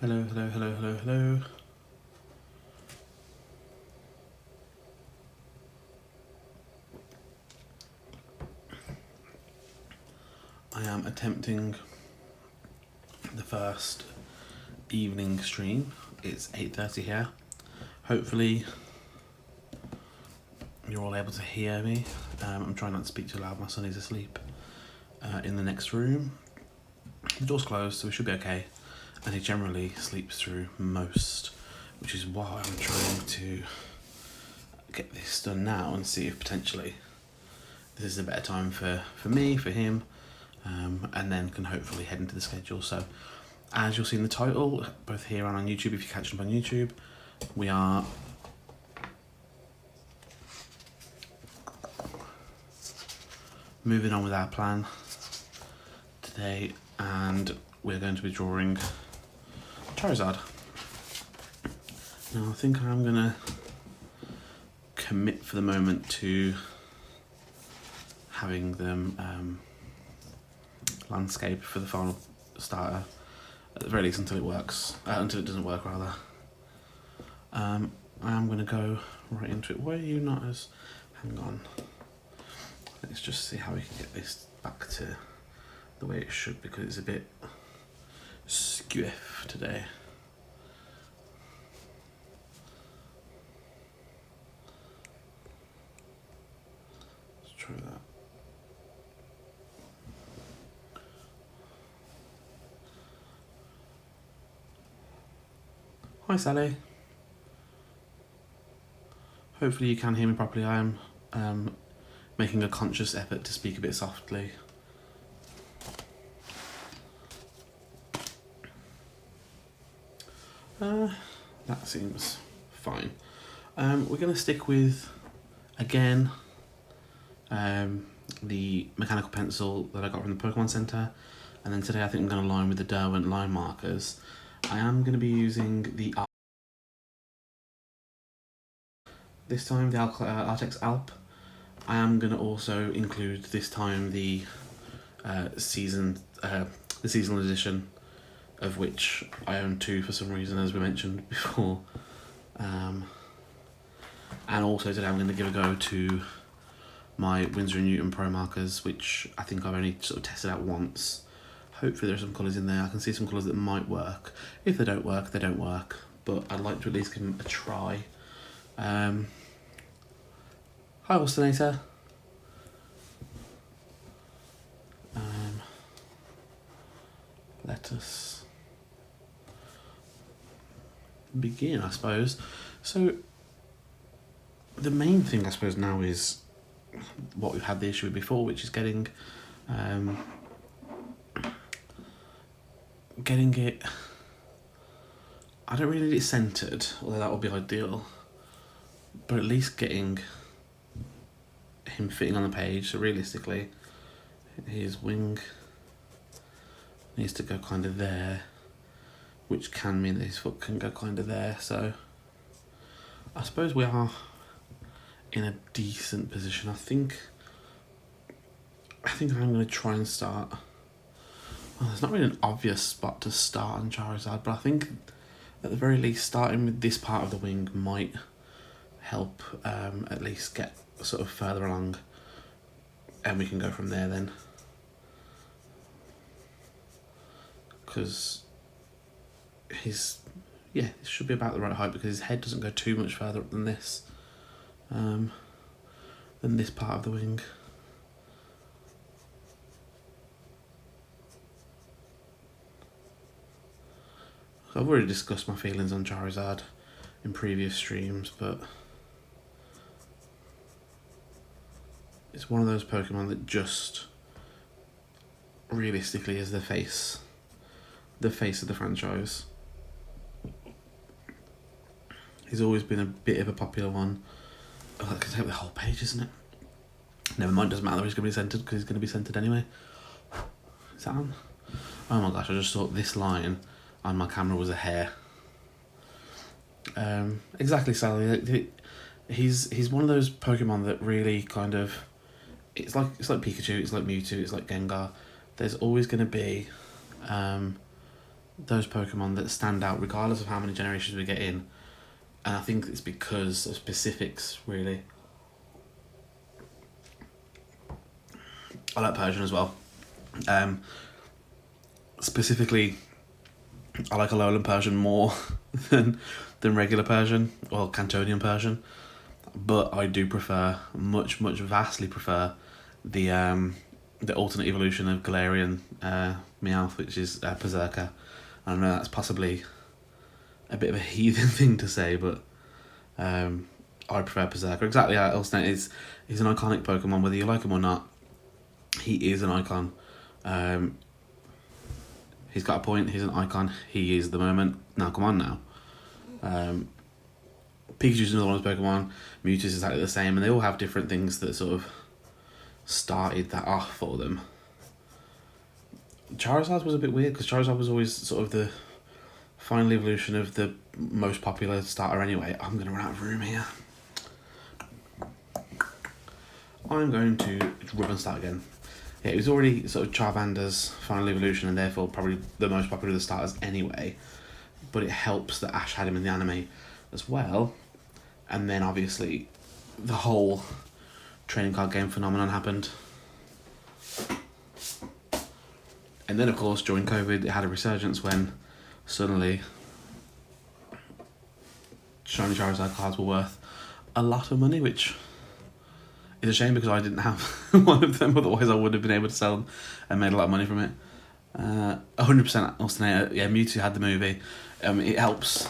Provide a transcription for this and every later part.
Hello, hello, hello, hello, hello. I am attempting the first evening stream. It's 8:30 here. Hopefully you're all able to hear me. I'm trying not to speak too loud. My son is asleep in the next room. The door's closed, so we should be okay. And he generally sleeps through most, which is why I'm trying to get this done now and see if potentially this is a better time for me, for him, and then can hopefully head into the schedule. So as you'll see in the title, both here and on YouTube, if you're catching up on YouTube, we are moving on with our plan today, and we're going to be drawing Charizard. Now I think I'm gonna commit for the moment to having them landscape for the final starter, at the very least until it works, until it doesn't work rather. I am going to go right into it. Why are you not as... hang on. Let's just see how we can get this back to the way it should, because it's a bit skiff today. Let's try that. Hi Sally. Hopefully you can hear me properly. I am making a conscious effort to speak a bit softly. That seems fine. We're going to stick with, again, the mechanical pencil that I got from the Pokemon Center, and then today I think I'm going to line with the Derwent line markers. I am going to be using the this time the Artex Alp. I am going to also include this time the seasonal edition, of which I own 2 for some reason, as we mentioned before. And also today I'm going to give a go to my Winsor & Newton Pro markers, which I think I've only sort of tested out once. Hopefully there are some colours in there. I can see some colours that might work. If they don't work, they don't work. But I'd like to at least give them a try. Hi, Austernator. Let us begin, I suppose. So the main thing, I suppose, now is what we've had the issue with before, which is getting it... I don't really need it centered, although that would be ideal, but at least getting him fitting on the page. So realistically, his wing needs to go kind of there, which can mean that his foot can go kind of there. So I suppose we are in a decent position. I think I'm going to try and start... well, there's not really an obvious spot to start on Charizard, but I think at the very least starting with this part of the wing might help at least get sort of further along, and we can go from there then. Because it should be about the right height, because his head doesn't go too much further up than this part of the wing. I've already discussed my feelings on Charizard in previous streams, but it's one of those Pokemon that just realistically is the face of the franchise. He's always been a bit of a popular one. Oh, that could take the whole page, isn't it? Never mind, doesn't matter, he's going to be centered, because he's going to be centered anyway. Is that on? Oh my gosh, I just thought this line on my camera was a hair. Exactly, Sally. He's one of those Pokemon that really kind of... It's like Pikachu, it's like Mewtwo, it's like Gengar. There's always going to be those Pokemon that stand out regardless of how many generations we get in. And I think it's because of specifics, really. I like Persian as well. Specifically, I like Alolan Persian more than regular Persian or Cantonian Persian, but I do prefer, vastly prefer the alternate evolution of Galarian Meowth, which is Berserker. I know that's possibly a bit of a heathen thing to say, but I prefer Berserker. Exactly how Elsnate is. He's an iconic Pokemon, whether you like him or not. He is an icon. He's got a point. He's an icon. He is the moment. Now, come on now. Pikachu's another one of those Pokemon. Mewtwo's exactly the same, and they all have different things that sort of started that off for them. Charizard was a bit weird because Charizard was always sort of the final evolution of the most popular starter anyway. I'm going to run out of room here. I'm going to rub and start again. Yeah, it was already sort of Charmander's final evolution and therefore probably the most popular of the starters anyway. But it helps that Ash had him in the anime as well. And then obviously the whole trading card game phenomenon happened. And then of course during COVID it had a resurgence when suddenly shiny Charizard cards were worth a lot of money, which is a shame because I didn't have one of them, otherwise I would have been able to sell them and made a lot of money from it. 100% Ostinator, yeah, Mewtwo had the movie. It helps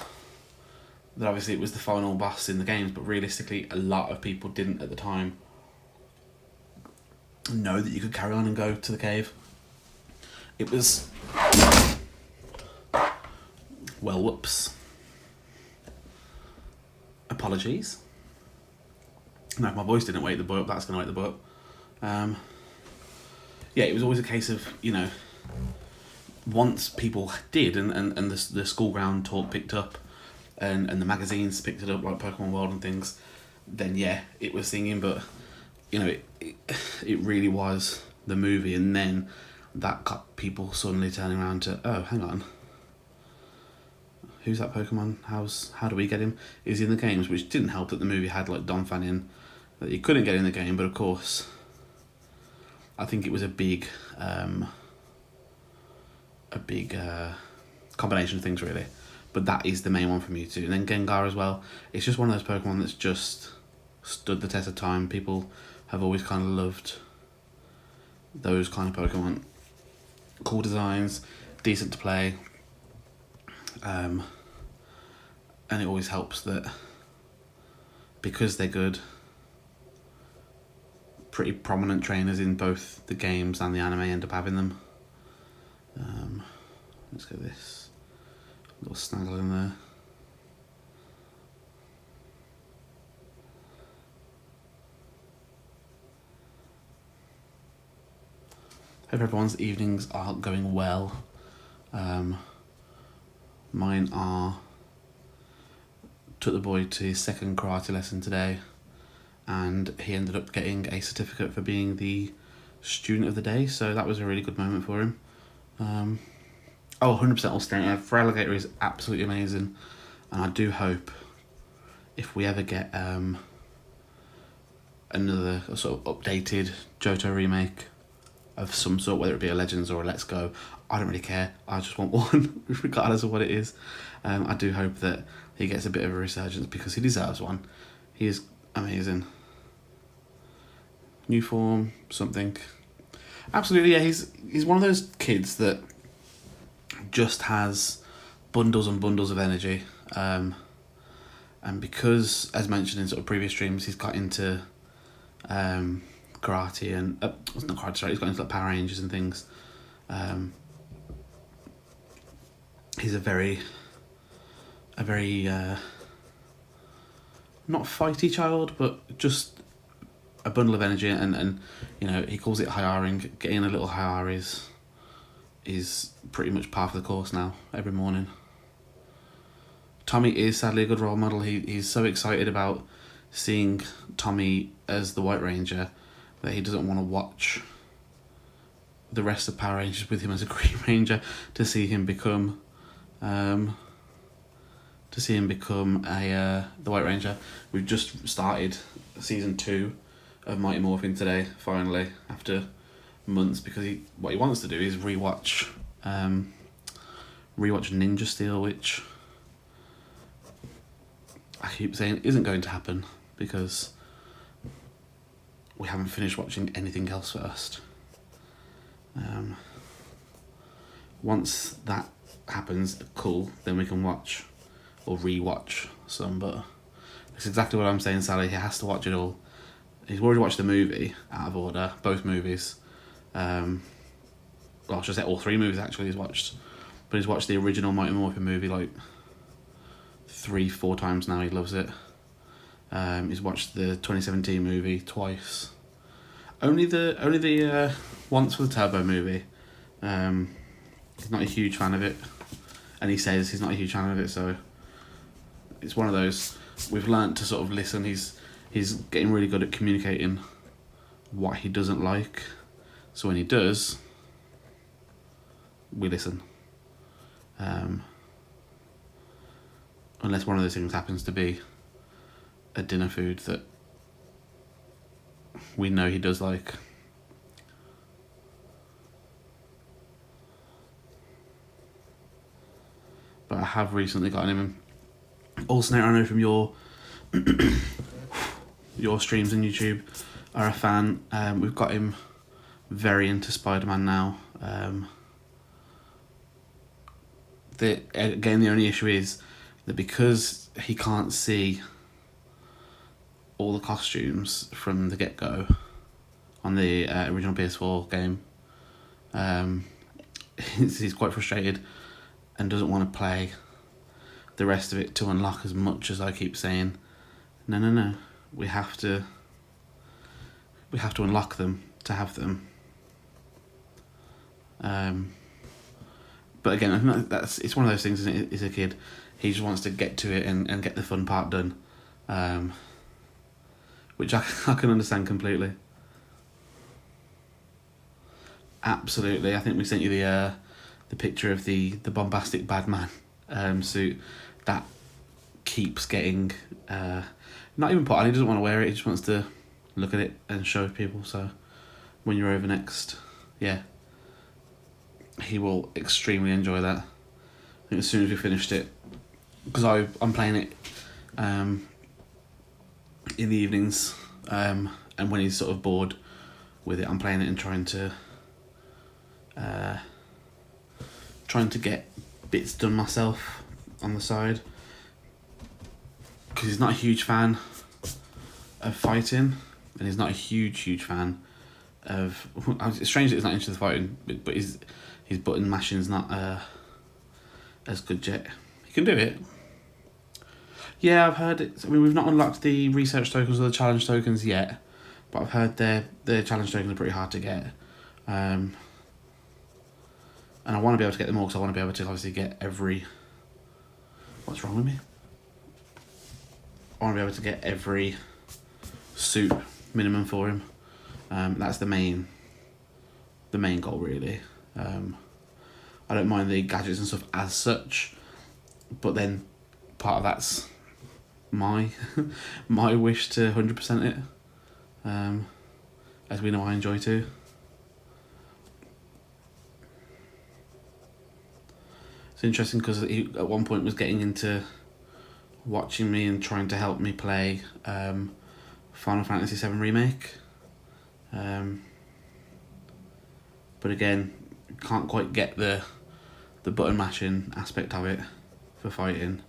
that obviously it was the final boss in the games, but realistically a lot of people didn't at the time know that you could carry on and go to the cave. It was... well, whoops. Apologies. No, if my voice didn't wake the boy up, that's going to wake the boy up. Yeah, it was always a case of, you know, once people did and the school ground talk picked up and the magazines picked it up, like Pokemon World and things, then yeah, it was singing, but, you know, it really was the movie, and then that got people suddenly turning around to, oh, hang on, who's that Pokemon? How do we get him? Is he in the games? Which didn't help that the movie had like Donphan in, that you couldn't get in the game, but of course, I think it was a big combination of things really. But that is the main one for Mewtwo. And then Gengar as well. It's just one of those Pokemon that's just stood the test of time. People have always kind of loved those kind of Pokemon. Cool designs, decent to play. And it always helps that because they're good, pretty prominent trainers in both the games and the anime end up having them. Let's go this little snaggle in there. Hope everyone's evenings are going well. Mine are... took the boy to his second karate lesson today, and he ended up getting a certificate for being the student of the day, so that was a really good moment for him. 100% Ulster. Feraligatr is absolutely amazing, and I do hope if we ever get another sort of updated Johto remake of some sort, whether it be a Legends or a Let's Go, I don't really care. I just want one, regardless of what it is. I do hope that he gets a bit of a resurgence because he deserves one. He is amazing. New form, something. Absolutely, yeah. He's one of those kids that just has bundles and bundles of energy. And because, as mentioned in sort of previous streams, he's got into karate and it's not karate, sorry, he's got into like Power Rangers and things. He's a very not fighty child, but just a bundle of energy, and you know, he calls it hiring. Getting a little hire is pretty much par for the course now, every morning. Tommy is sadly a good role model. He's so excited about seeing Tommy as the White Ranger that he doesn't want to watch the rest of Power Rangers with him as a Green Ranger to see him become to see him become the White Ranger. We've just started season 2 of Mighty Morphin today, finally, after months, because what he wants to do is rewatch Ninja Steel, which I keep saying isn't going to happen because we haven't finished watching anything else first. Once that happens, cool, then we can watch or re-watch some, but it's exactly what I'm saying, Sally. He has to watch it all. He's already watched the movie out of order, both movies. Well, I should say all 3 movies actually he's watched, but he's watched the original Mighty Morphin movie like 3-4 times now. He loves it. He's watched the 2017 movie twice. Only the once for the Turbo movie. He's not a huge fan of it, and he says he's not a huge fan of it. So it's one of those, we've learnt to sort of listen. He's getting really good at communicating what he doesn't like. So when he does, we listen. Unless one of those things happens to be a dinner food that we know he does like. But I have recently gotten him. Also, I know from your streams on YouTube are a fan. We've got him very into Spider-Man now. The only issue is that because he can't see all the costumes from the get-go on the original PS4 game, he's quite frustrated and doesn't want to play the rest of it to unlock as much as I keep saying. No, we have to unlock them to have them. But again, I think it's one of those things, isn't it? He's a kid. He just wants to get to it and get the fun part done, which I can understand completely. Absolutely, I think we sent you the picture of the bombastic Batman suit that keeps getting not even put on. He doesn't want to wear it. He just wants to look at it and show people. So when you're over next, he will extremely enjoy that. I think as soon as we finished it, because I'm playing it in the evenings, and when he's sort of bored with it, I'm playing it and trying to get bits done myself on the side, because he's not a huge fan of fighting, and he's not a huge fan of. It's strange that he's not into the fighting, but his button mashing's not as good yet. He can do it. Yeah, I've heard it. I mean, we've not unlocked the research tokens or the challenge tokens yet, but I've heard the challenge tokens are pretty hard to get. And I want to be able to get them all because I want to be able to obviously get every. What's wrong with me? I want to be able to get every suit minimum for him. That's the main goal, really. I don't mind the gadgets and stuff as such, but then part of that's my wish to 100% it, as we know I enjoy too. It's interesting because he at one point was getting into watching me and trying to help me play Final Fantasy VII Remake, but again, can't quite get the button mashing aspect of it for fighting.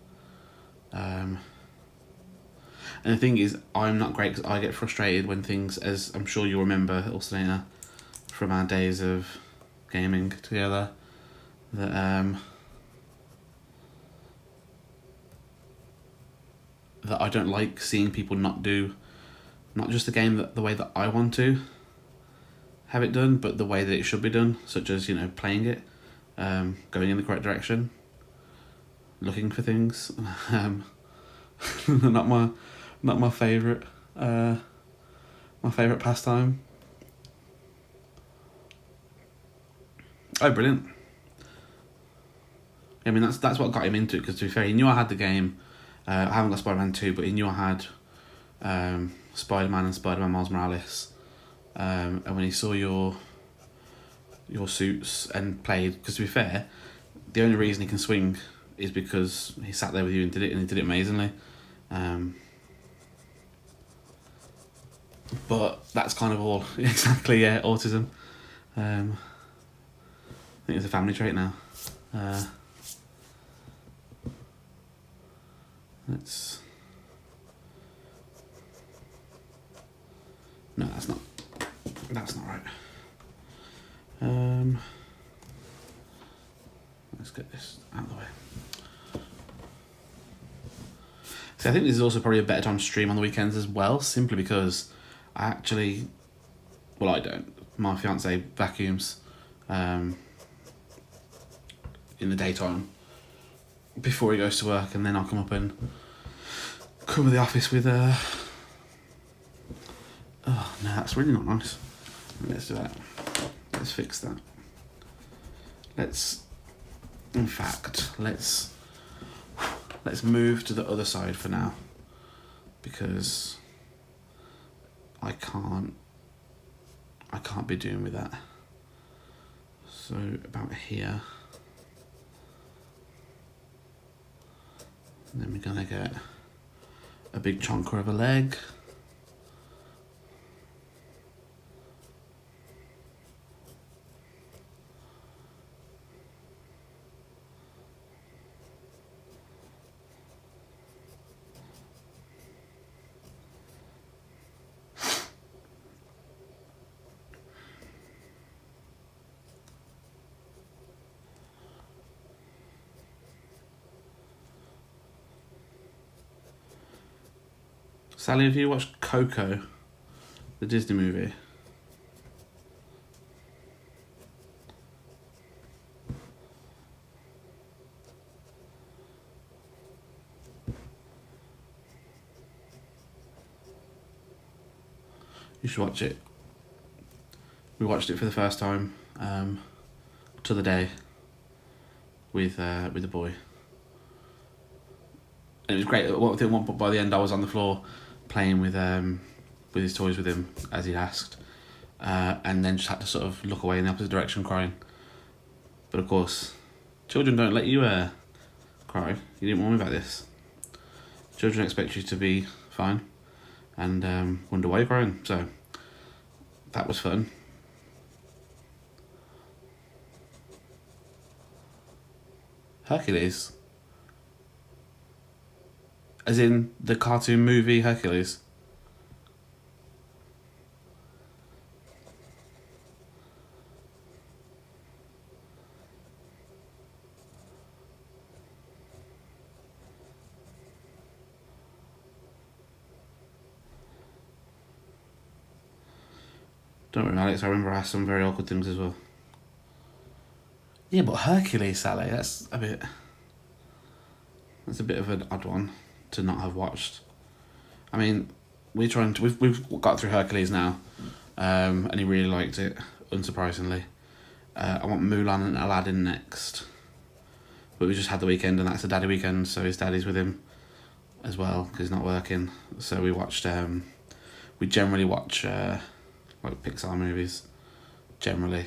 And the thing is, I'm not great because I get frustrated when things, as I'm sure you'll remember, Ulcinator, from our days of gaming together, that I don't like seeing people not do, not just the game the way that I want to have it done, but the way that it should be done, such as, playing it, going in the correct direction, looking for things. not my favourite pastime. Oh, brilliant. I mean, that's what got him into it, because to be fair, he knew I had the game. I haven't got Spider-Man 2, but he knew I had Spider-Man and Spider-Man Miles Morales. And when he saw your suits and played, because to be fair, the only reason he can swing is because he sat there with you and did it, and he did it amazingly. But that's kind of all. Exactly, yeah, autism. I think it's a family trait now. Let's... No, that's not right. Let's get this out of the way. See, I think this is also probably a better time to stream on the weekends as well, simply because I actually... Well, I don't. My fiancé vacuums in the daytime before he goes to work, and then I'll come up and cover the office with... Oh, no, that's really not nice. Let's do that. Let's fix that. In fact, let's move to the other side for now, because I can't be doing with that. So about here. And then we're gonna get a big chonker of a leg. Sally, have you watched Coco, the Disney movie? You should watch it. We watched it for the first time to the day with the boy. And it was great. By the end, I was on the floor playing with his toys with him as he asked, and then just had to sort of look away in the opposite direction, crying. But of course, children don't let you cry. You didn't warn me about this. Children expect you to be fine, and wonder why you're crying. So that was fun. Hercules. As in the cartoon movie Hercules. Don't worry, Alex, I remember I asked some very awkward things as well. Yeah, but Hercules, Sally, that's a bit of an odd one to not have watched. I mean, we've got through Hercules now, and he really liked it, unsurprisingly. I want Mulan and Aladdin next, but we just had the weekend, and that's a daddy weekend, so his daddy's with him as well because he's not working. So we watched. We generally watch like Pixar movies, generally.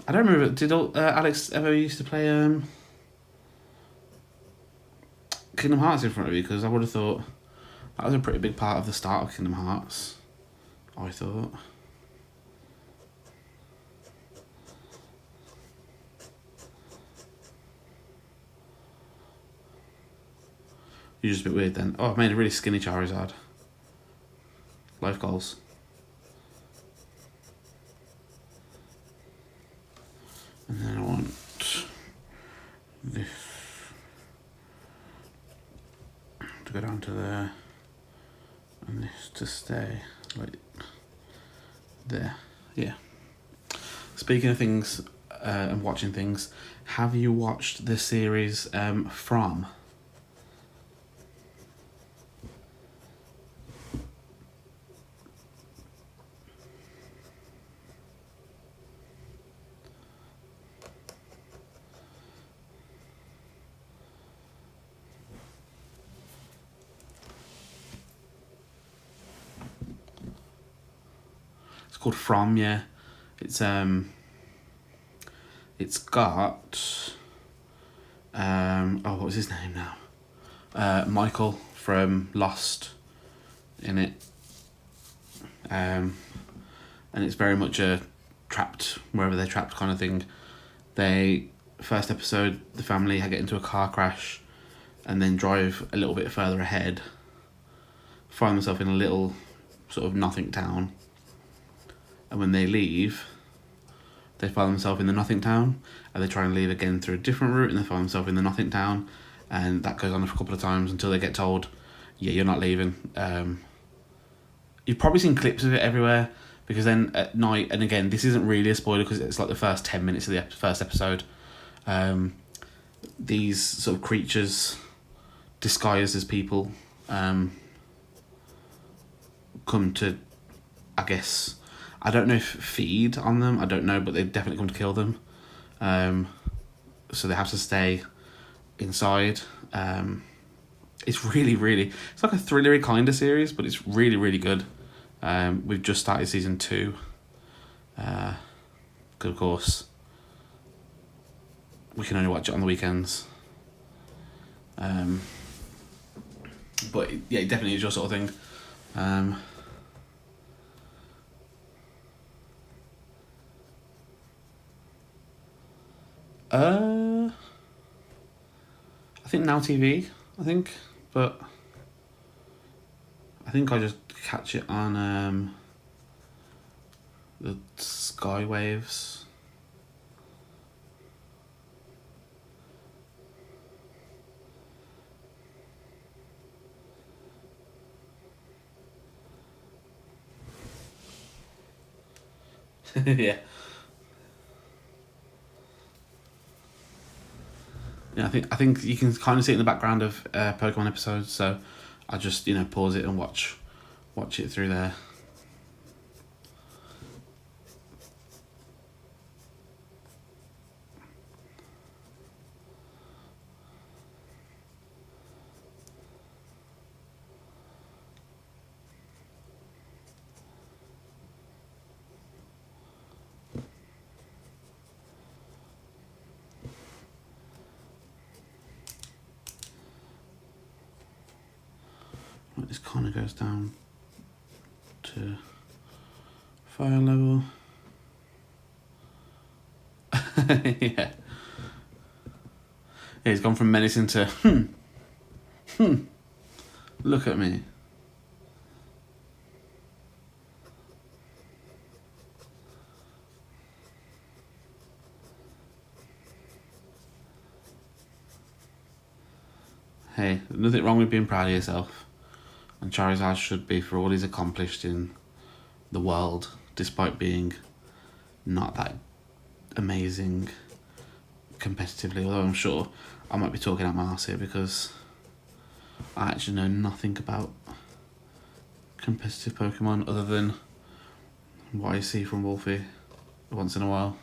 I don't remember. Did Alex ever used to play Kingdom Hearts in front of you? Because I would have thought that was a pretty big part of the start of Kingdom Hearts. I thought. You're just a bit weird then. Oh, I've made a really skinny Charizard. Life goals. And then I want this to go down to there, and this to stay like there. Yeah. Speaking of things and watching things, have you watched the series From? called From. Yeah, it's got what was his name now? Michael from Lost in it. And it's very much a trapped wherever they're trapped kind of thing. First episode, the family get into a car crash and then drive a little bit further ahead, find themselves in a little sort of nothing town, and when they leave, they find themselves in the nothing town, and they try and leave again through a different route, and they find themselves in the nothing town, and that goes on for a couple of times until they get told, yeah, you're not leaving. You've probably seen clips of it everywhere, because then at night, and again, this isn't really a spoiler because it's like the first 10 minutes of the first episode, these sort of creatures disguised as people come to, I guess, I don't know if feed on them, I don't know, but they definitely come to kill them. So they have to stay inside. It's really, really, it's like a thrillery kind of series, but it's really, really good. We've just started season 2. Because of course, we can only watch it on the weekends. But yeah, it definitely is your sort of thing. I think Now TV, but I think I just catch it on the Sky Waves. Yeah. Yeah, I think you can kind of see it in the background of Pokemon episodes, so I just pause it and watch it through there. This kind of goes down to fire level. Yeah. He's gone from menacing to look at me. Hey, there's nothing wrong with being proud of yourself. And Charizard should be, for all he's accomplished in the world, despite being not that amazing competitively, although I'm sure I might be talking out my arse here because I actually know nothing about competitive Pokemon other than what I see from Wolfie once in a while.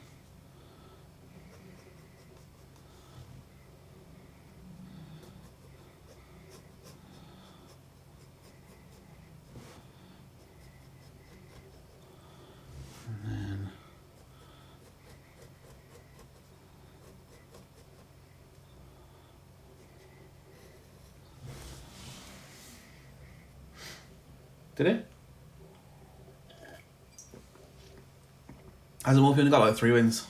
Did it? Hasn't Wolfie only got like 3 wins?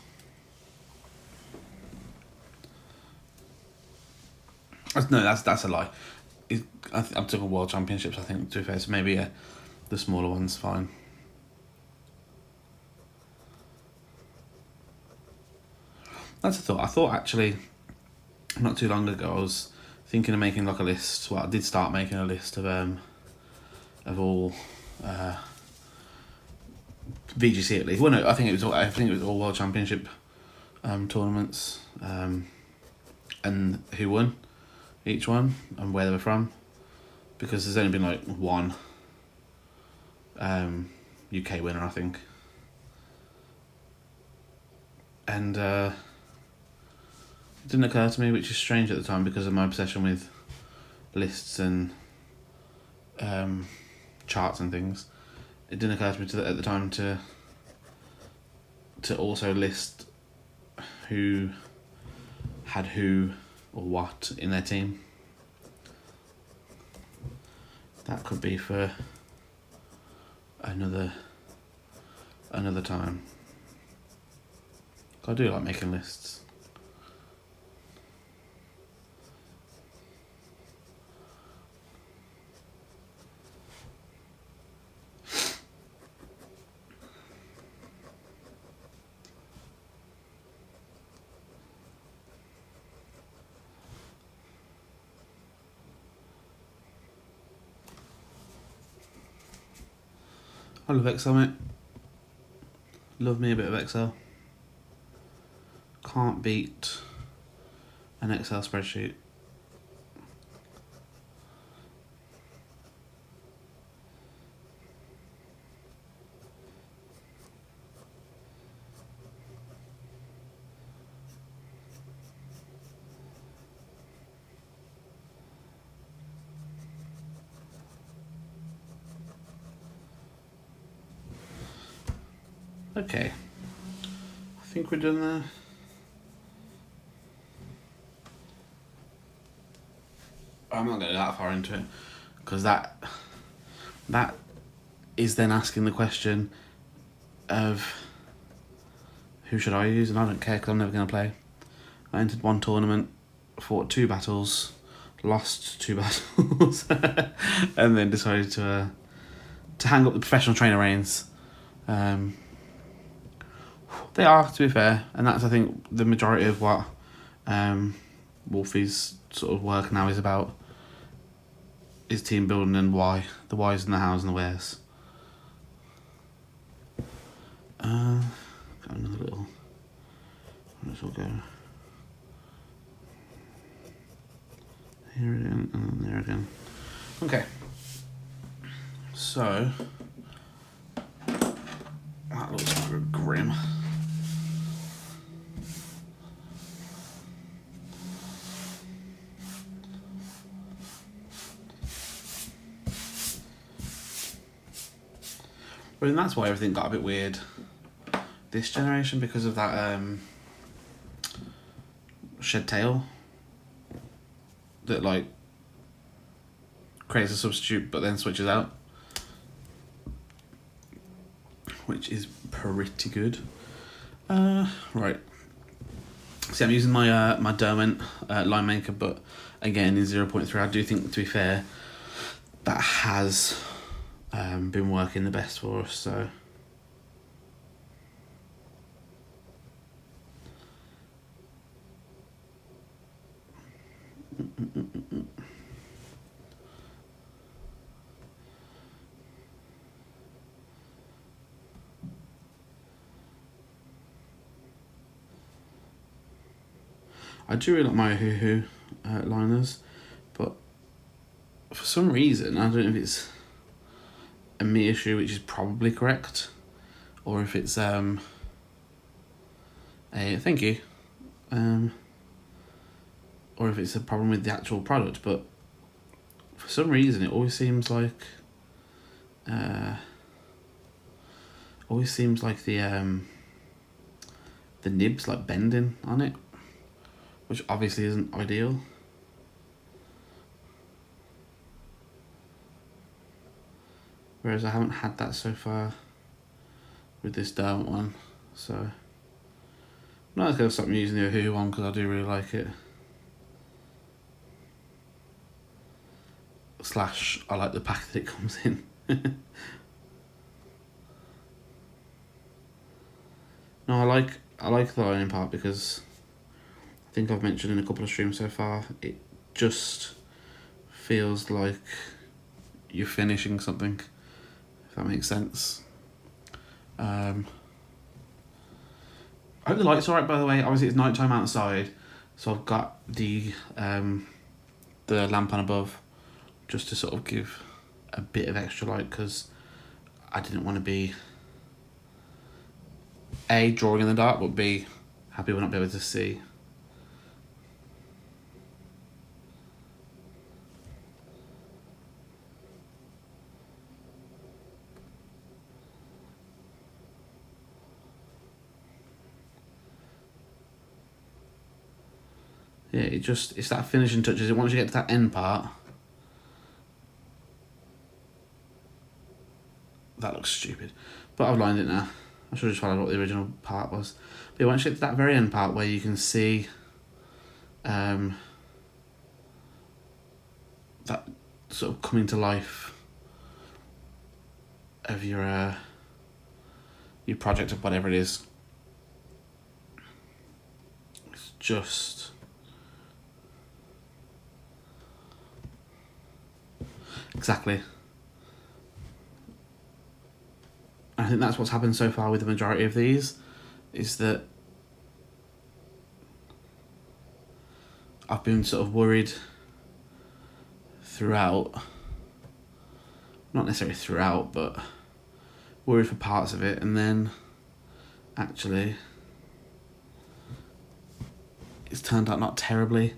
No, that's a lie. I'm talking World Championships, I think, to be fair, so maybe the smaller one's fine. That's a thought. I thought actually, not too long ago, I was thinking of making like a list. Well, I did start making a list of all VGC at least. Well, no, I think it was all World Championship tournaments, and who won each one and where they were from, because there's only been like one UK winner, I think, and it didn't occur to me, which is strange at the time because of my obsession with lists and charts and things. It didn't occur to me at the time to to also list who had who or what in their team. That could be for another time. I do like making lists. I love Excel, mate. Love me a bit of Excel. Can't beat an Excel spreadsheet. Okay, I think we're done there. I'm not going that far into it because that is then asking the question of who should I use, and I don't care because I'm never going to play. I entered one tournament, fought 2 battles, lost 2 battles, and then decided to hang up the professional trainer reins. They are, to be fair, and that's, I think, the majority of what Wolfie's sort of work now is about. Is team building and why. The whys and the hows and the wheres. Got another little... Let's all go here again and then there again. Okay. So... that looks grim. But then that's why everything got a bit weird this generation, because of that shed tail that like creates a substitute but then switches out, which is pretty good. Right. See, I'm using my my Derwent line maker, but again in 0.3. I do think, to be fair, that has been working the best for us. So I do really like my hoo liners, but for some reason, I don't know if it's a me issue, which is probably correct, or if it's a thank you, or if it's a problem with the actual product. But for some reason, it always seems like the nibs like bending on it, which obviously isn't ideal. Whereas I haven't had that so far with this Derwent one, so I'm not going to stop using the Ohuhu one because I do really like it. / I like the pack that it comes in. No, I like the lining part because I think I've mentioned in a couple of streams so far, it just feels like you're finishing something, if that makes sense. I hope the light's alright, by the way. Obviously it's night time outside, so I've got the lamp on above just to sort of give a bit of extra light, because I didn't want to be A, drawing in the dark, but B, have people not be able to see. Yeah, it's that finishing touches. Once you get to that end part, that looks stupid, but I've lined it now. I should have just followed what the original part was. But once you get to that very end part where you can see that sort of coming to life of your project of whatever it is, it's just exactly. I think that's what's happened so far with the majority of these, is that I've been sort of worried throughout, not necessarily throughout, but worried for parts of it, and then actually it's turned out not terribly.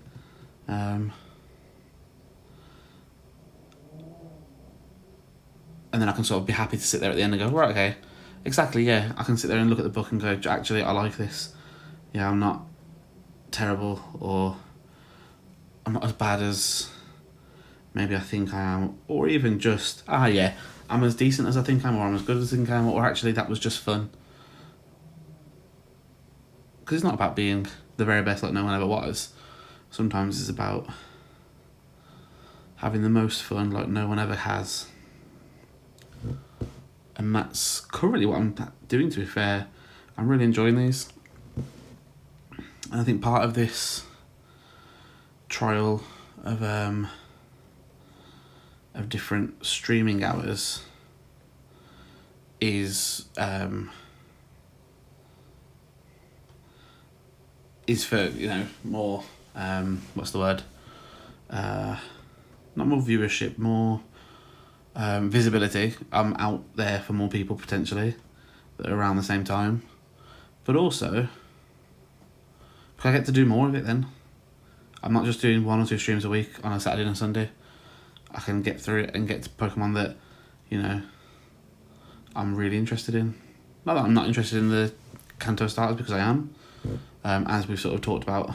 And then I can sort of be happy to sit there at the end and go, right, okay, exactly, yeah, I can sit there and look at the book and go, actually, I like this. Yeah, I'm not terrible, or I'm not as bad as maybe I think I am, or even just, yeah, I'm as decent as I think I am, or I'm as good as I think I am, or actually that was just fun. Because it's not about being the very best like no one ever was. Sometimes it's about having the most fun like no one ever has. And that's currently what I'm doing, to be fair. I'm really enjoying these. And I think part of this trial of different streaming hours is for, more, what's the word? Not more viewership, more visibility. I'm out there for more people potentially that are around the same time, but also because I get to do more of it then. I'm not just doing 1 or 2 streams a week on a Saturday and a Sunday. I can get through it and get to Pokemon that, I'm really interested in. Not that I'm not interested in the Kanto starters, because I am. As we've sort of talked about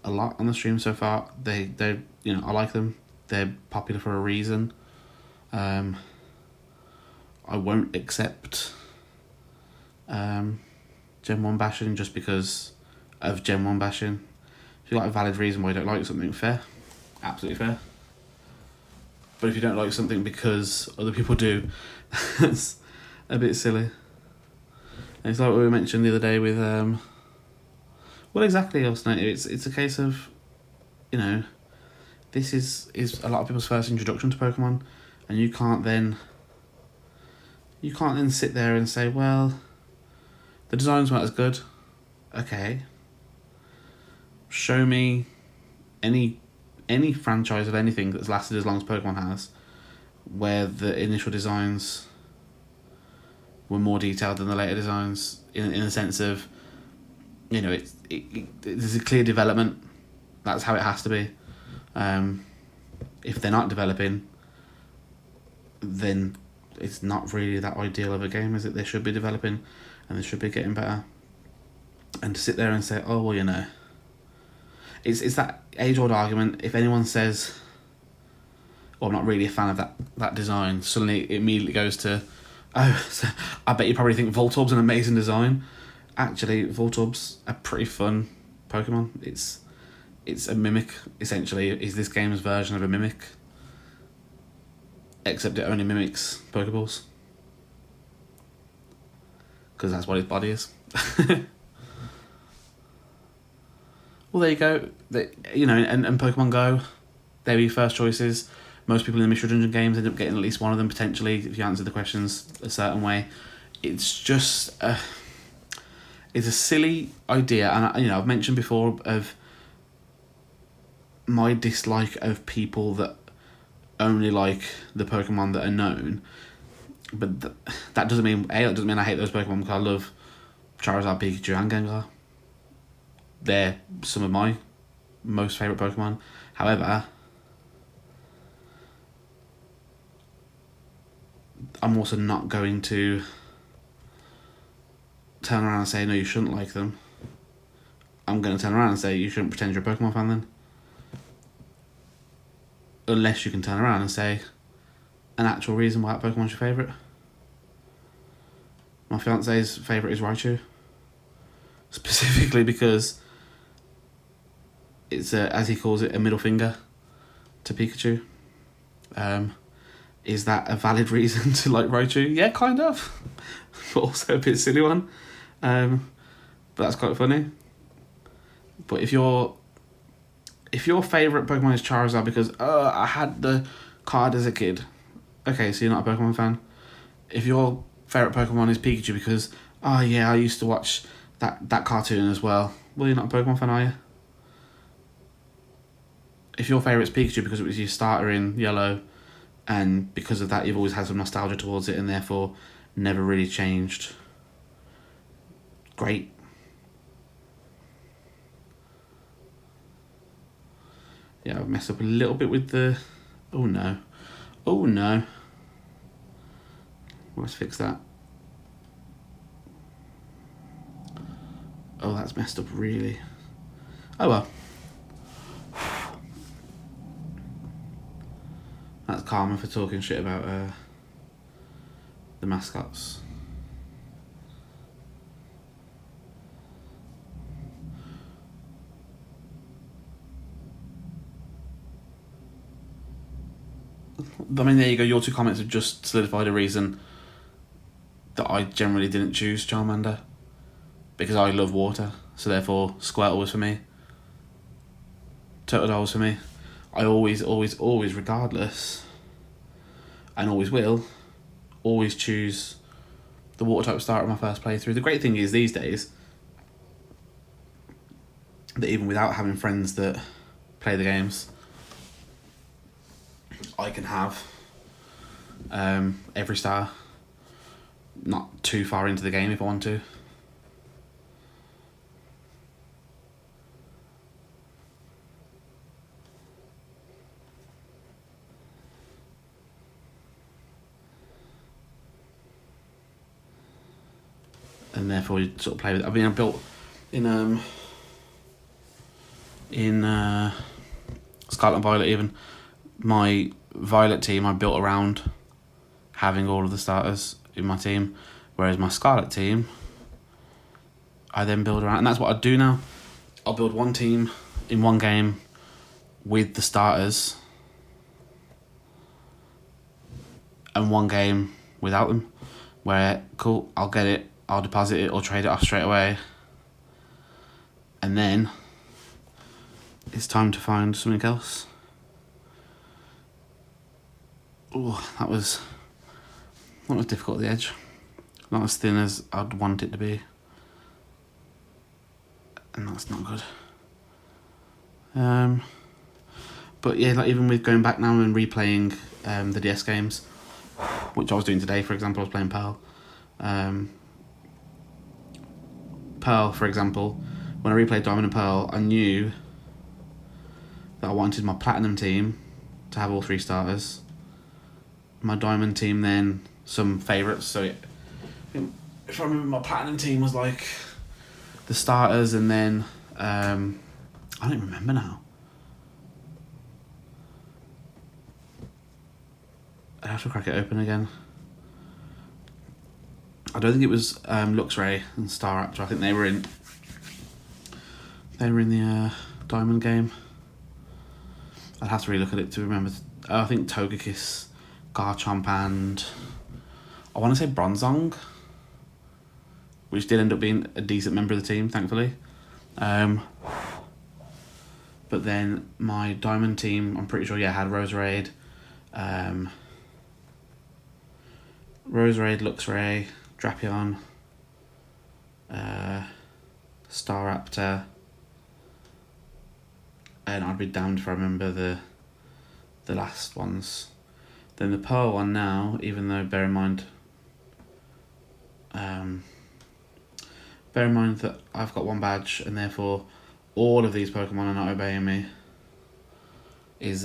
a lot on the stream so far, they I like them. They're popular for a reason. I won't accept Gen 1 bashing just because of Gen 1 bashing. If you like a valid reason why you don't like something, fair. Absolutely fair. But if you don't like something because other people do, that's a bit silly. And it's like what we mentioned the other day with well, exactly, Austin. It's a case of, this is a lot of people's first introduction to Pokemon, and you can't then sit there and say, well, the designs weren't as good. Okay. Show me any franchise of anything that's lasted as long as Pokemon has, where the initial designs were more detailed than the later designs, in a sense of, there's a clear development. That's how it has to be. If they're not developing, then it's not really that ideal of a game, is it? They should be developing, and they should be getting better. And to sit there and say, oh, well, it's that age-old argument. If anyone says, oh, I'm not really a fan of that design, suddenly it immediately goes to, oh, so I bet you probably think Voltorb's an amazing design. Actually, Voltorb's a pretty fun Pokemon. It's a Mimic, essentially. Is this game's version of a Mimic, except it only mimics Pokeballs, because that's what his body is. Well, there you go. And Pokemon Go, they're your first choices. Most people in the Mystery Dungeon games end up getting at least one of them, potentially, if you answer the questions a certain way. It's just it's a silly idea, and I've mentioned before of my dislike of people that only like the Pokemon that are known. But that doesn't mean I hate those Pokemon, because I love Charizard, Pikachu, and Gengar. They're some of my most favourite Pokemon. However, I'm also not going to turn around and say, no, you shouldn't like them. I'm going to turn around and say you shouldn't pretend you're a Pokemon fan then. Unless you can turn around and say an actual reason why that Pokemon's your favourite. My fiance's favourite is Raichu. Specifically because it's, as he calls it, a middle finger to Pikachu. Is that a valid reason to like Raichu? Yeah, kind of. But also a bit silly one. But that's quite funny. But if your favourite Pokemon is Charizard because I had the card as a kid, okay, so you're not a Pokemon fan. If your favourite Pokemon is Pikachu because I used to watch that cartoon as well, well, you're not a Pokemon fan, are you? If your favourite's Pikachu because it was your starter in Yellow, and because of that you've always had some nostalgia towards it and therefore never really changed, great. Yeah, I've messed up a little bit with the... Oh no. Let's fix that. Oh, that's messed up really. Oh well. That's karma for talking shit about the mascots. I mean, there you go. Your 2 comments have just solidified a reason that I generally didn't choose Charmander. Because I love water. So therefore, Squirtle was for me. Totodile was for me. I always, regardless, and always will, always choose the water type starter in my first playthrough. The great thing is these days, that even without having friends that play the games, I can have every star not too far into the game if I want to. And therefore you sort of play with it. I mean, I built in Scarlet and Violet even, my Violet team I built around having all of the starters in my team, whereas my Scarlet team I then build around, and that's what I do now. I'll build one team in one game with the starters and one game without them, where cool, I'll get it, I'll deposit it or trade it off straight away, and then it's time to find something else. Oh, that was difficult at the edge. Not as thin as I'd want it to be, and that's not good. But yeah, like even with going back now and replaying the DS games, which I was doing today, for example, I was playing Pearl. Pearl, for example, when I replayed Diamond and Pearl, I knew that I wanted my Platinum team to have all 3 starters. My Diamond team then some favourites. So if I remember, my Platinum team was like the starters, and then I don't even remember now. I'd have to crack it open again. I don't think it was Luxray and Staraptor. I think they were in the Diamond game. I'd have to relook at it to remember. I think Togekiss, Garchomp, and I want to say Bronzong, which did end up being a decent member of the team, thankfully. But then my Diamond team, I'm pretty sure, had Roserade, Luxray, Drapion, Staraptor, and I'd be damned if I remember the last ones. Then the Pearl one now, even though bear in mind that I've got one badge and therefore all of these Pokemon are not obeying me, is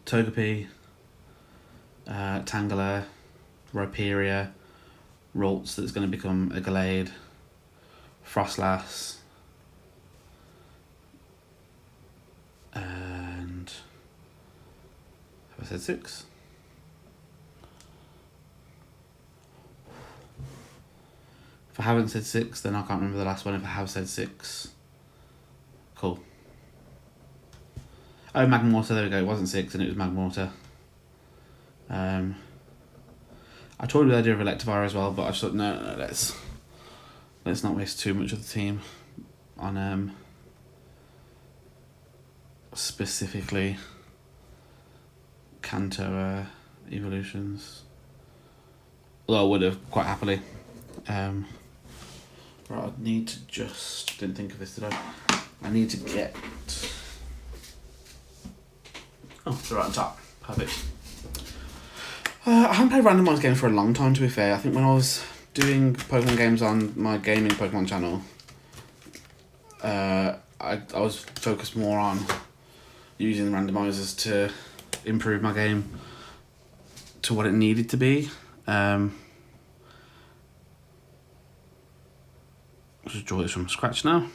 Togepi, Tangela, Rhyperior, Ralts that's going to become a Gallade, Frostlass, and have I said 6? If I haven't said 6, then I can't remember the last one. If I have said 6, cool. Oh, Magmortar, there we go. It wasn't 6 and it was Magmortar. I told you the idea of Electivire as well, but I just thought, no, let's not waste too much of the team on specifically Kanto evolutions. Although I would have quite happily. Right, I need to just... Didn't think of this, did I? I need to get... Oh, it's right on top. Perfect. I haven't played randomised games for a long time, to be fair. I think when I was doing Pokemon games on my gaming Pokemon channel, I was focused more on using randomisers to improve my game to what it needed to be. Just draw this from scratch now.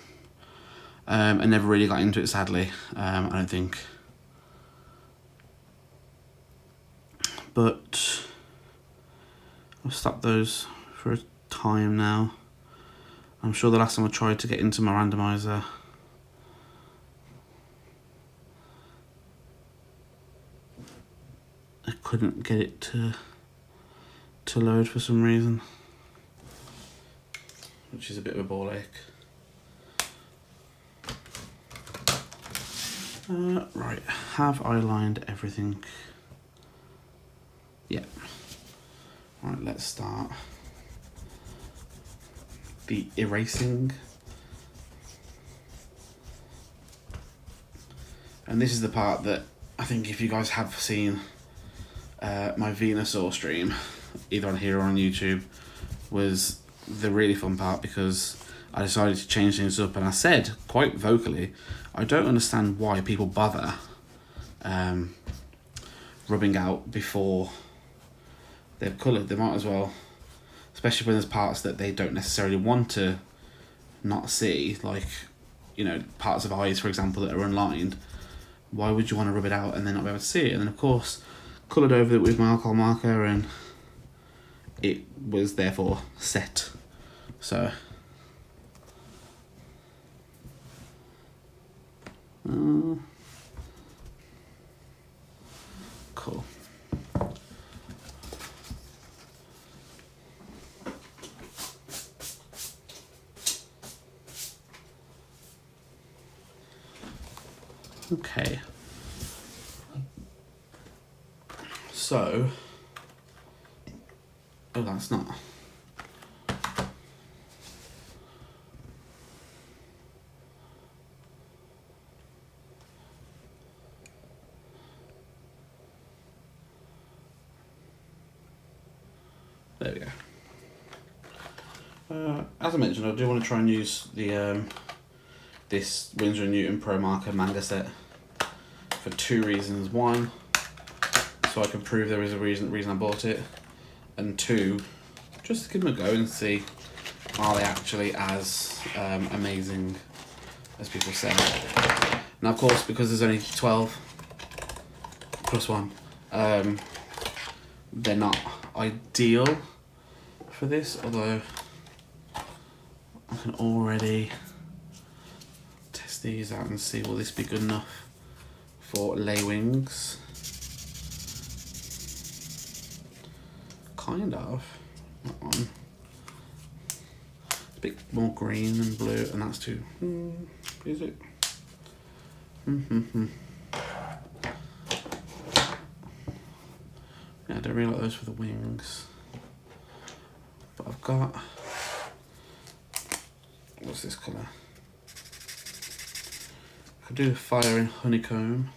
I never really got into it, sadly. I don't think. But I've stopped those for a time now. I'm sure the last time I tried to get into my randomizer, I couldn't get it to load for some reason, which is a bit of a ball ache. Right, have I lined everything? Yeah. Right, let's start the erasing. And this is the part that I think if you guys have seen my Venusaur stream, either on here or on YouTube, was the really fun part, because I decided to change things up and I said quite vocally, I don't understand why people bother rubbing out before they've coloured. They might as well, especially when there's parts that they don't necessarily want to not see, like, you know, parts of eyes, for example, that are unlined. Why would you want to rub it out and then not be able to see it? And then, of course, coloured over it with my alcohol marker, and it was therefore set. So, cool. Okay. So, oh, that's not. There we go. As I mentioned, I do want to try and use the this Winsor & Newton Pro Marker manga set for 2 reasons. 1, so I can prove there is a reason I bought it, and 2, just to give them a go and see are they actually as amazing as people say. Now, of course, because there's only 12 plus 1, they're not ideal for this, although I can already test these out and see will this be good enough for lay wings. Kind of. That one. It's a bit more green and blue, and that's too. Is it? Yeah, I don't really like those for the wings. But I've got. What's this colour? I could do the fire in honeycomb.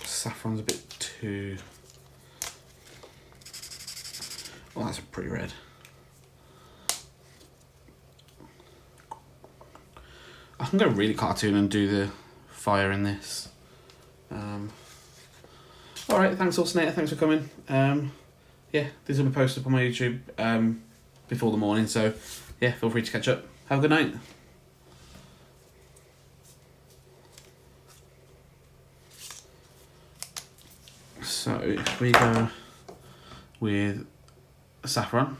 Saffron's a bit too. Well, that's pretty red. I can go really cartoon and do the fire in this. Alright, thanks Alternator, thanks for coming. yeah, this will be posted up on my YouTube before the morning, so yeah, feel free to catch up. Have a good night. So if we go with saffron,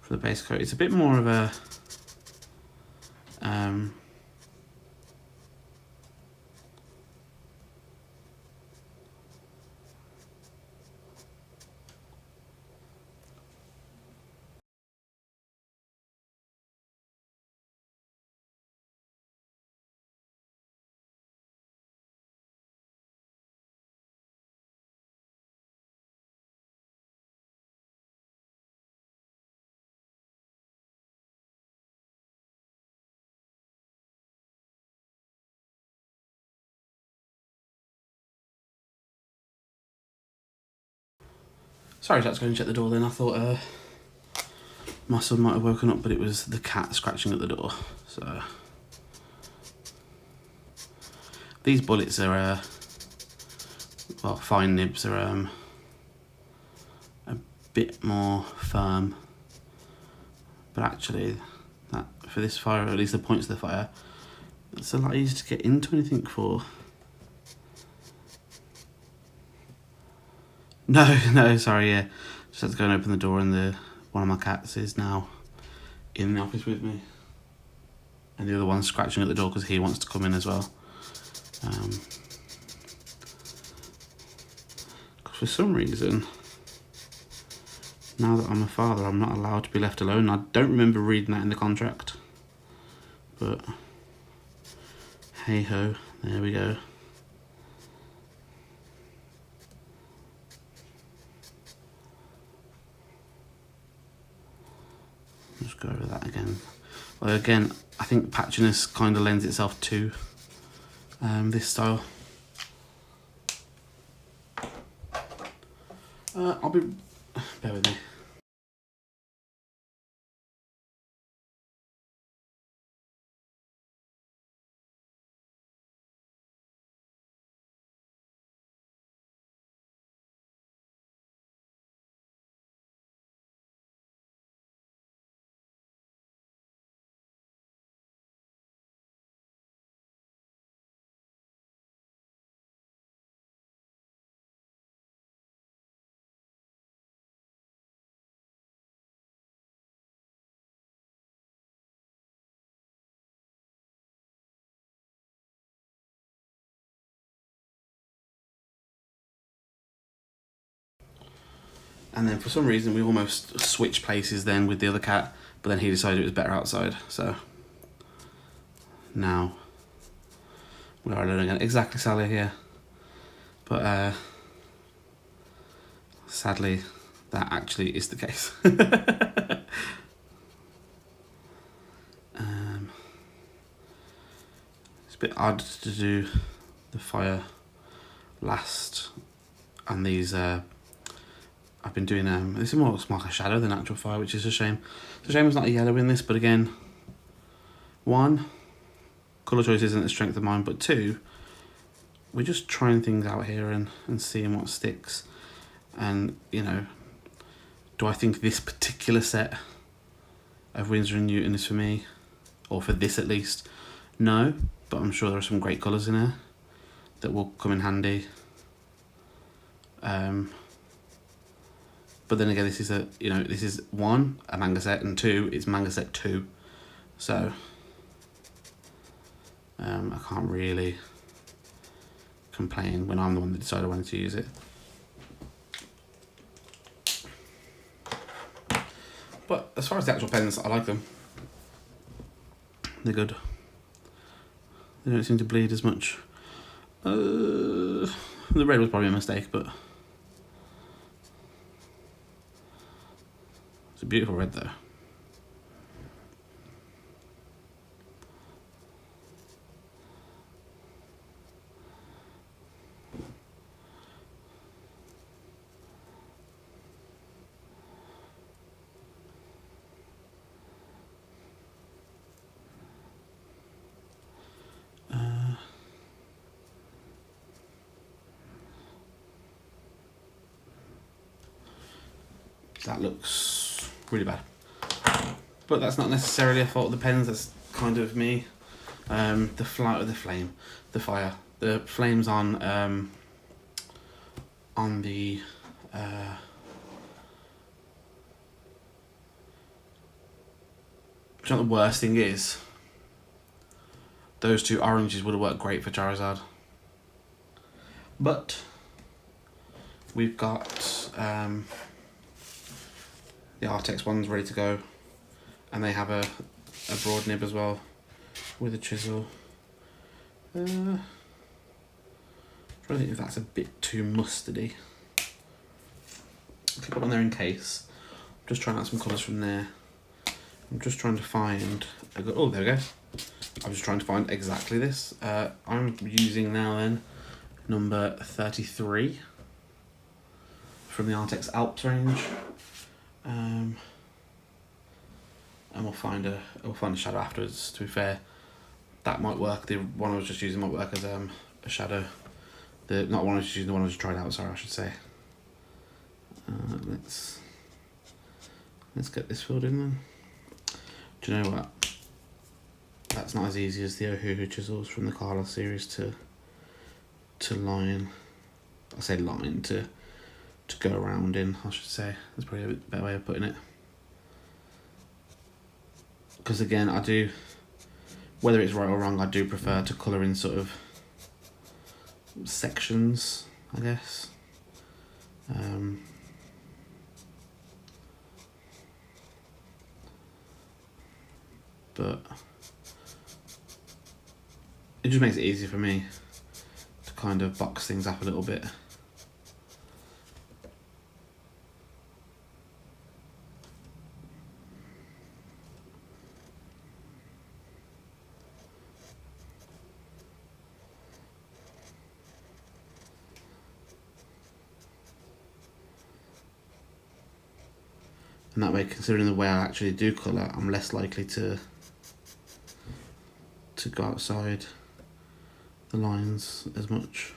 for the base coat, it's a bit more of a sorry, I had to go and check the door then. I thought my son might have woken up, but it was the cat scratching at the door. So these bullets are well, fine nibs are a bit more firm, but actually that for this fire, at least the points of the fire, it's a lot easier to get into anything for. No, sorry, yeah. Just had to go and open the door, and one of my cats is now in the office with me, and the other one's scratching at the door because he wants to come in as well. Because for some reason, now that I'm a father, I'm not allowed to be left alone. I don't remember reading that in the contract, but hey ho, there we go. Just go over that again. Well, again, I think patchiness kind of lends itself to this style. I'll be... bear with me. And then for some reason we almost switched places then with the other cat, but then he decided it was better outside, so now we are alone again. Exactly, Sally here. But sadly, that actually is the case. It's a bit odd to do the fire last, and these I've been doing this is more like a shadow than actual fire, which is a shame. It's a shame it's not a yellow in this, but again, one, colour choice isn't a strength of mine, but two, we're just trying things out here and seeing what sticks. And, you know, do I think this particular set of Winsor & Newton is for me? Or for this at least? No, but I'm sure there are some great colours in here that will come in handy. But then again, this is this is one, a manga set, and two, it's manga set 2. So I can't really complain when I'm the one that decided I wanted to use it. But as far as the actual pens, I like them. They're good. They don't seem to bleed as much. The red was probably a mistake, but it's a beautiful red though. that looks really bad. But that's not necessarily a fault of the pens, that's kind of me. The fire. The flames on the which not the worst thing is, those two oranges would have worked great for Charizard. But we've got the Artex ones ready to go, and they have a broad nib as well with a chisel. I'm trying to think if that's a bit too mustardy. I'll put one there in case. I'm just trying out some colours from there. I'm just trying to find a good, oh, there we go. I'm just trying to find exactly this. I'm using now then number 33 from the Artex Alps range. And we'll find a shadow afterwards. To be fair, that might work. The one I was just using might work as a shadow. The not one I was just using, the one I was tried out. Sorry, I should say. Let's get this filled in then. Do you know what? That's not as easy as the Ohuhu chisels from the Carlos series to line. I say line to go around in. I should say that's probably a bit better way of putting it. Because again, I do, whether it's right or wrong, I do prefer to colour in sort of sections, I guess. But it just makes it easier for me to kind of box things up a little bit. And that way, considering the way I actually do colour, I'm less likely to go outside the lines as much.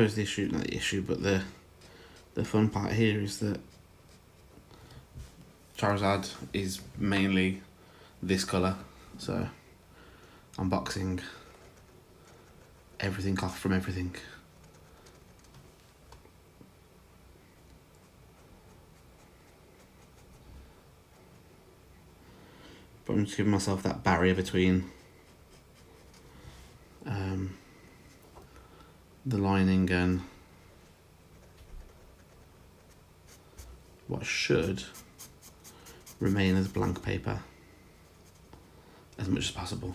I suppose the fun part here is that Charizard is mainly this colour, so I'm boxing everything off from everything. But I'm just giving myself that barrier between the lining and what should remain as blank paper as much as possible.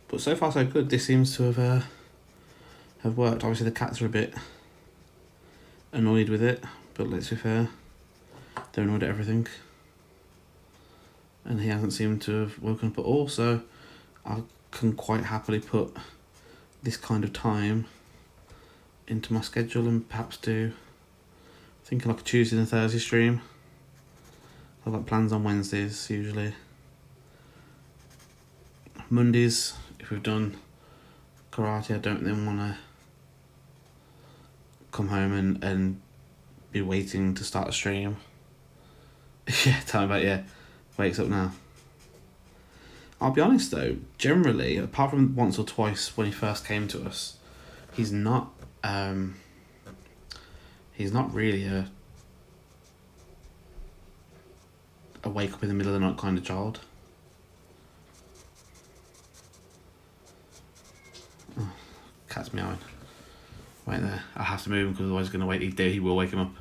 But so far so good. This seems to have worked. Obviously the cats are a bit annoyed with it, but let's be fair, they're annoyed at everything. And he hasn't seemed to have woken up at all, so I can quite happily put this kind of time into my schedule and perhaps do, thinking like a Tuesday and Thursday stream. I've got plans on Wednesdays usually. Mondays, if we've done karate, I don't then want to come home and be waiting to start a stream. Yeah, tell me about, yeah, wakes up now. I'll be honest though, generally, apart from once or twice when he first came to us, he's not really a wake up in the middle of the night kind of child. Oh, cat's meowing. Wait there, I have to move him because otherwise he's going to he will wake him up.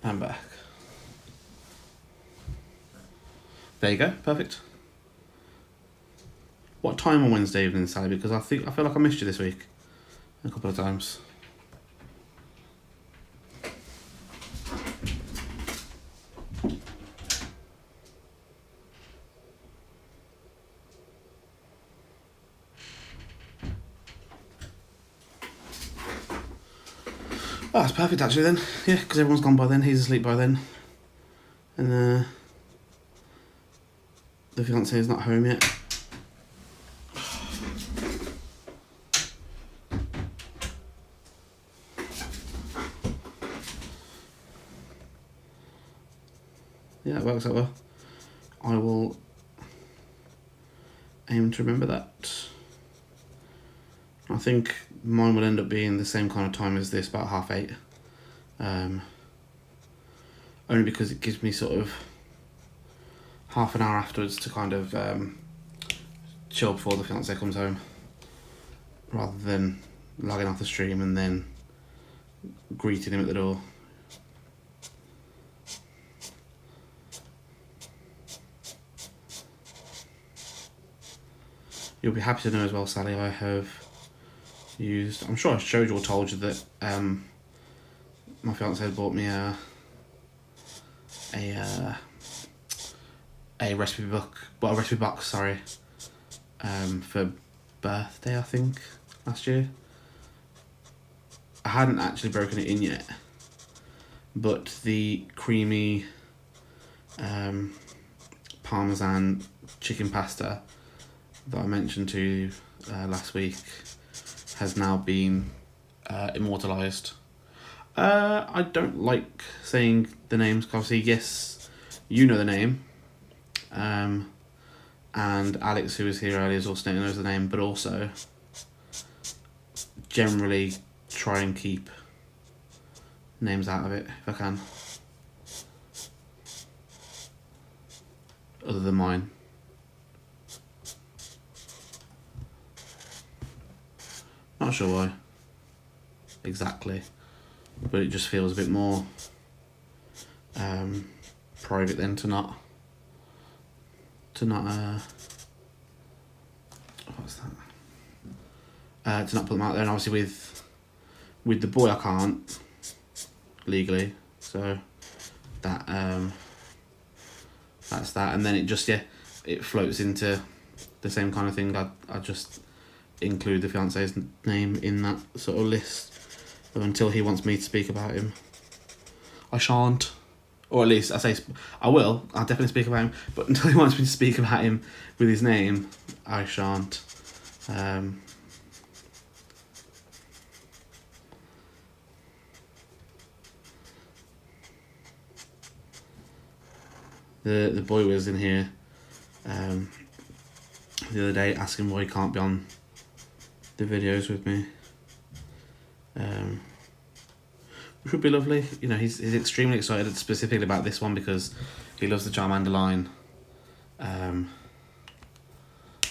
I'm back. There you go, perfect. What time on Wednesday evening, Sally? Because I feel like I missed you this week a couple of times. Oh, that's perfect actually then. Yeah, because everyone's gone by then. He's asleep by then. And the fiancé is not home yet. Yeah, it works out well. I will aim to remember that. I think mine will end up being the same kind of time as this, about 8:30. Only because it gives me sort of half an hour afterwards to kind of chill before the fiancé comes home, rather than logging off the stream and then greeting him at the door. You'll be happy to know as well, Sally, I have used, I'm sure I showed you or told you that my fiancé bought me a recipe book, well, a recipe box, sorry, for birthday, I think, last year. I hadn't actually broken it in yet, but the creamy Parmesan chicken pasta that I mentioned to you last week has now been immortalised. I don't like saying the names, because obviously, yes, you know the name, and Alex, who was here earlier, also knows the name, but also generally try and keep names out of it if I can, other than mine. Not sure why exactly, but it just feels a bit more private then to not what's that? To not put them out there. And obviously with the boy I can't legally, so that that's that. And then it just, yeah, it floats into the same kind of thing. I just include the fiance's name in that sort of list, but until he wants me to speak about him, I shan't. Or at least I say I'll definitely speak about him, but until he wants me to speak about him with his name, I shan't. The boy was in here the other day asking why he can't be on the videos with me, which would be lovely. You know, he's extremely excited specifically about this one because he loves the Charmander line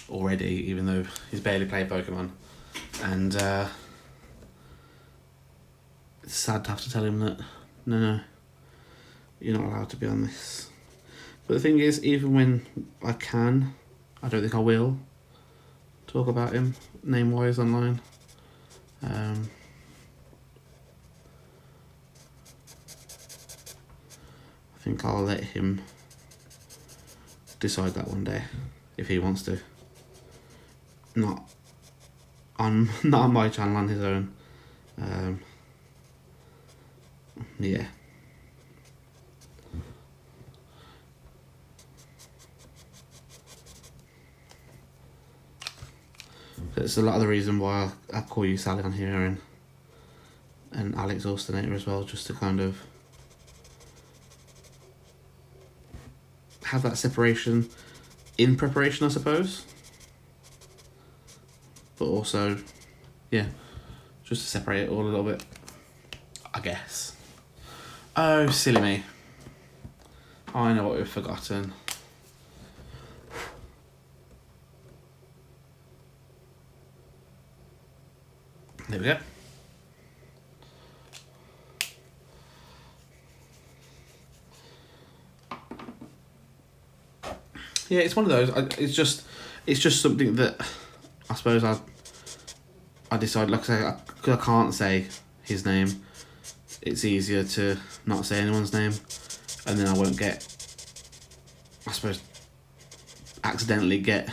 already, even though he's barely played Pokemon, and it's sad to have to tell him that no, you're not allowed to be on this. But the thing is, even when I can, I don't think I will talk about him name-wise online. I think I'll let him decide that one day, if he wants to. Not on my channel, on his own. Yeah. It's a lot of the reason why I call you Sally on here and Alex Austernator as well, just to kind of have that separation in preparation, I suppose. But also, yeah, just to separate it all a little bit, I guess. Oh, silly me. I know what we've forgotten. There we go. Yeah, it's one of those. It's just something that I suppose I decided. Like I say, because I can't say his name, it's easier to not say anyone's name, and then I won't get, I suppose, accidentally get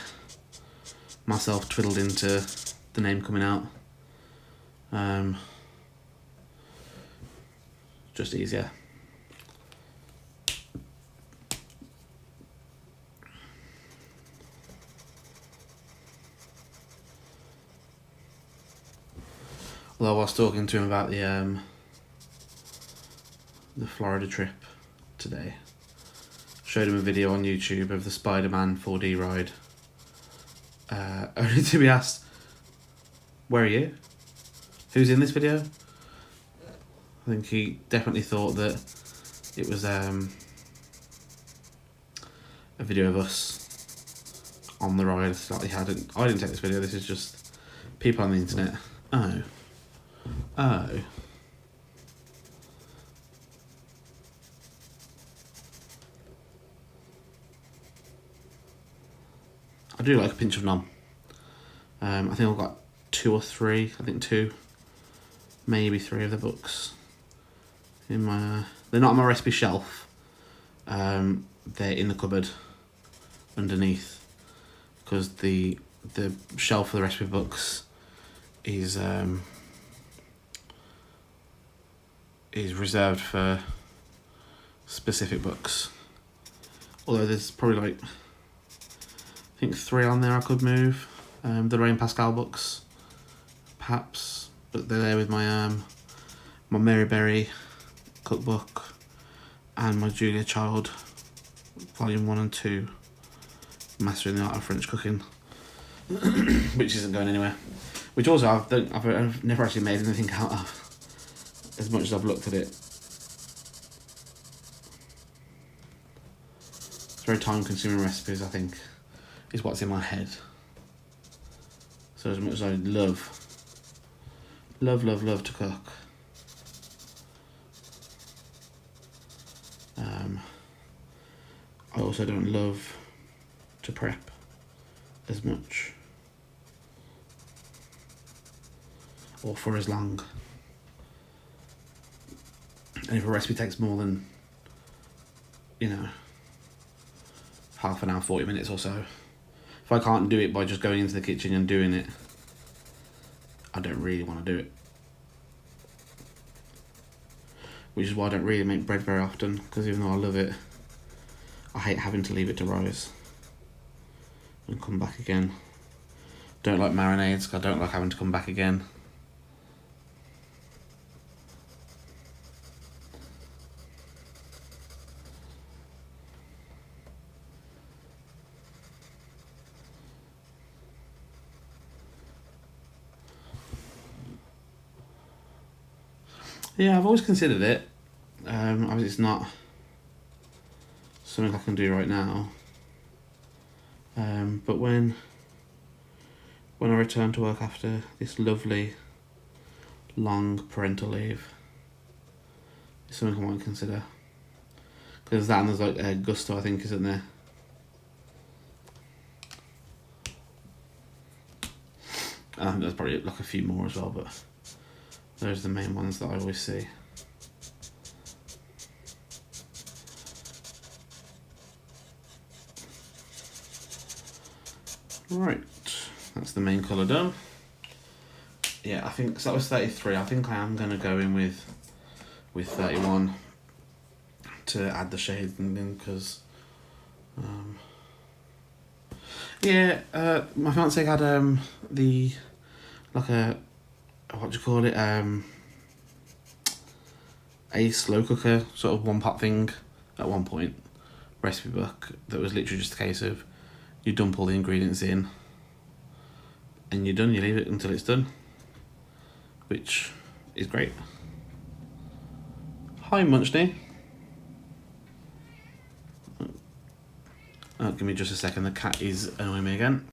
myself twiddled into the name coming out. Just easier. Although I was talking to him about the Florida trip today, showed him a video on YouTube of the Spider-Man 4D ride, only to be asked, "Where are you? Who's in this video?" I think he definitely thought that it was a video of us on the ride. I didn't take this video. This is just people on the internet. Oh. I do like a pinch of nom. I think I've got 2 or 3. I think 2, maybe 3 of the books in my. They're not on my recipe shelf. They're in the cupboard underneath, because the shelf for the recipe books is reserved for specific books. Although there's probably like, I think 3 on there I could move. The Rain Pascal books, perhaps, but they're there with my my Mary Berry cookbook and my Julia Child volume 1 and 2, Mastering the Art of French Cooking, which isn't going anywhere. Which also I've never actually made anything out of, as much as I've looked at it. It's very time-consuming recipes, I think, is what's in my head. So as much as I love to cook, I also don't love to prep as much, or for as long. And if a recipe takes more than, half an hour, 40 minutes or so, if I can't do it by just going into the kitchen and doing it, I don't really want to do it. Which is why I don't really make bread very often, because even though I love it, I hate having to leave it to rise and come back again. Don't like marinades, because I don't like having to come back again. Yeah, I've always considered it. Obviously it's not something I can do right now. But when I return to work after this lovely long parental leave, it's something I might consider. Because that, and there's like Gusto, I think, isn't there? I think there's probably like a few more as well, but those are the main ones that I always see. Right, that's the main colour done. Yeah, I think so. That was 33. I think I am going to go in with 31 to add the shades in, because my fiance had the, like a, what do you call it, a slow cooker sort of one pot thing at one point, recipe book, that was literally just a case of you dump all the ingredients in and you're done. You leave it until it's done, which is great. Hi Munchney. Give me just a second, the cat is annoying me again.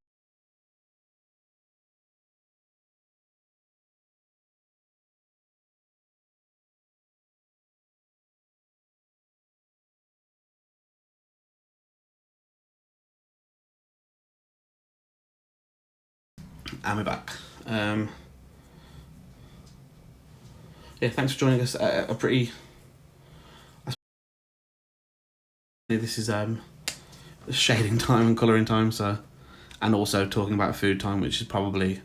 And we're back. Yeah, thanks for joining us at a pretty... This is shading time and colouring time, so, and also talking about food time, which is probably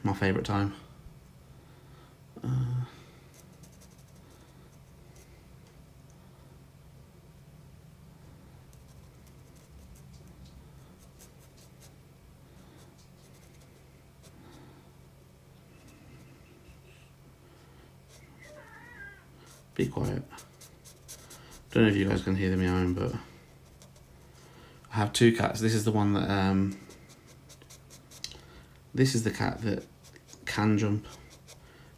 my favourite time. Be quiet. Don't know if you guys can hear the meowing, but I have two cats. This is the one that this is the cat that can jump.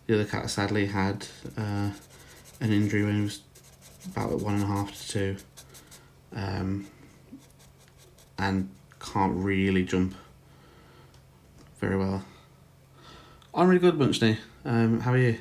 The other cat sadly had an injury when he was about 1.5 to 2, and can't really jump very well. I'm really good, Bunchney. How are you?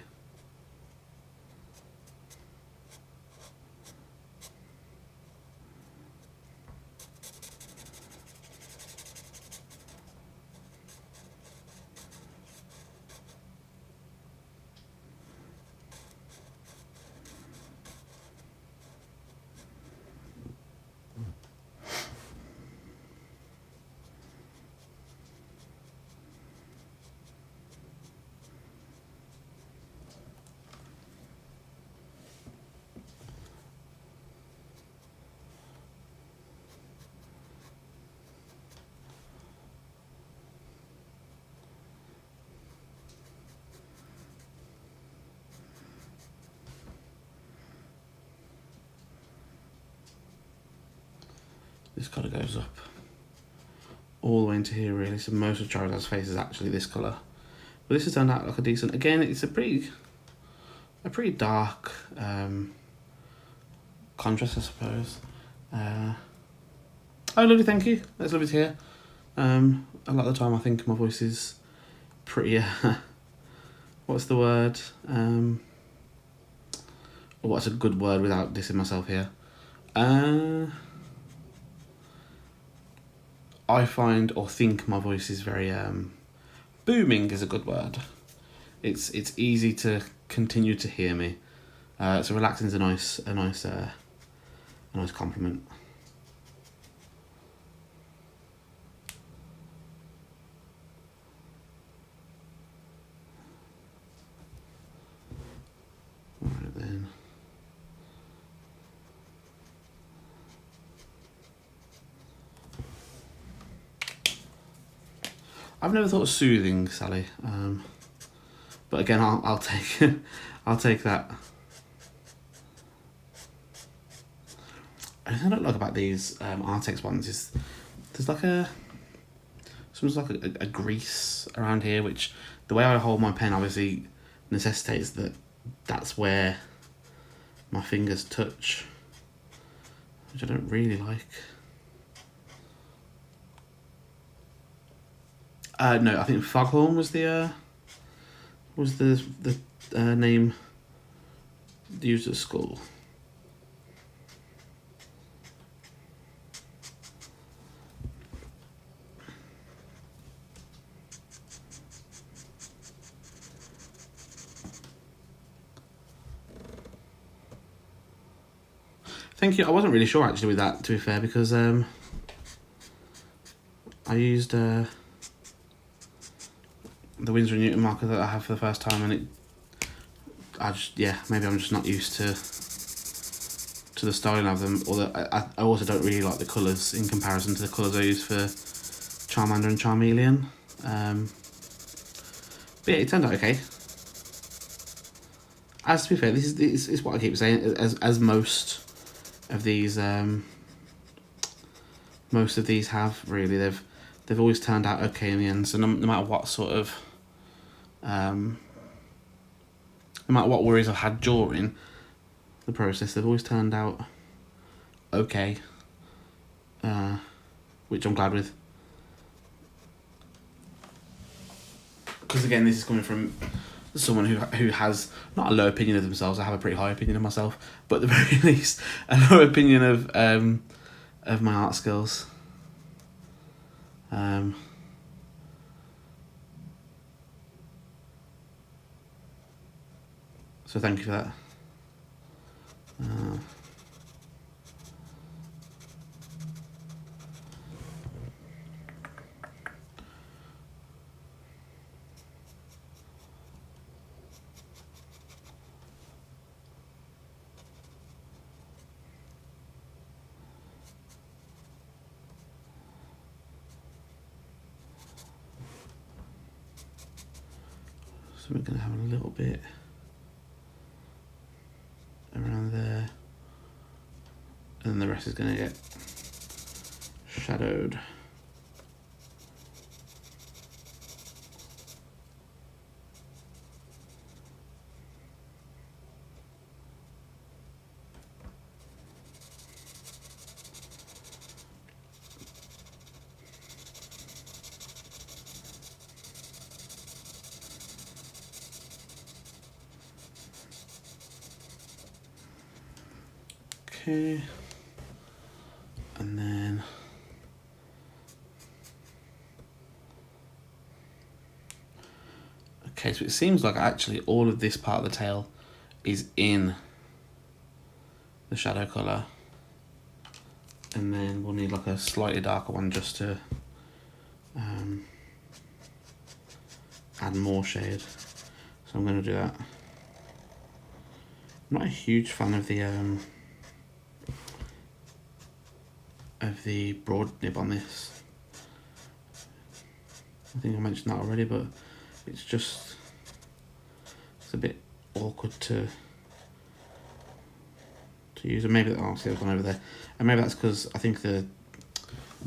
This colour goes up all the way into here really, so most of Charizard's face is actually this colour. But this has turned out like a decent, again it's a pretty dark contrast I suppose. Oh lovely, thank you, that's lovely to hear. A lot of the time I think my voice is pretty, what's the word? What's a good word without dissing myself here? I find or think my voice is very booming is a good word. It's easy to continue to hear me. So relaxing is a nice compliment. Alright then. I've never thought of soothing, Sally. But again, I'll take I'll take that. The thing I don't like about these Artex ones is there's like a grease around here, which the way I hold my pen obviously necessitates that that's where my fingers touch, which I don't really like. No, I think Foghorn was the name used at school. Thank you. I wasn't really sure actually with that, to be fair, because I used the Winsor & Newton marker that I have for the first time, and maybe I'm just not used to the styling of them. Although I also don't really like the colours in comparison to the colours I use for Charmander and Charmeleon. But yeah, it turned out okay. As to be fair, this is what I keep saying. As most of these have really, they've always turned out okay in the end. So no matter what sort of no matter what worries I've had during the process, they've always turned out okay, which I'm glad with. Because again, this is coming from someone who has not a low opinion of themselves. I have a pretty high opinion of myself, but at the very least, a low opinion of my art skills. So thank you for that. So we're going to have a little bit around there, and then the rest is going to get shadowed. Okay, and then okay, so it seems like actually all of this part of the tail is in the shadow colour, and then we'll need like a slightly darker one just to add more shade. So I'm going to do that. I'm not a huge fan of the broad nib on this. I think I mentioned that already, but it's a bit awkward to use. And maybe I'll see there's one over there, and maybe that's because I think the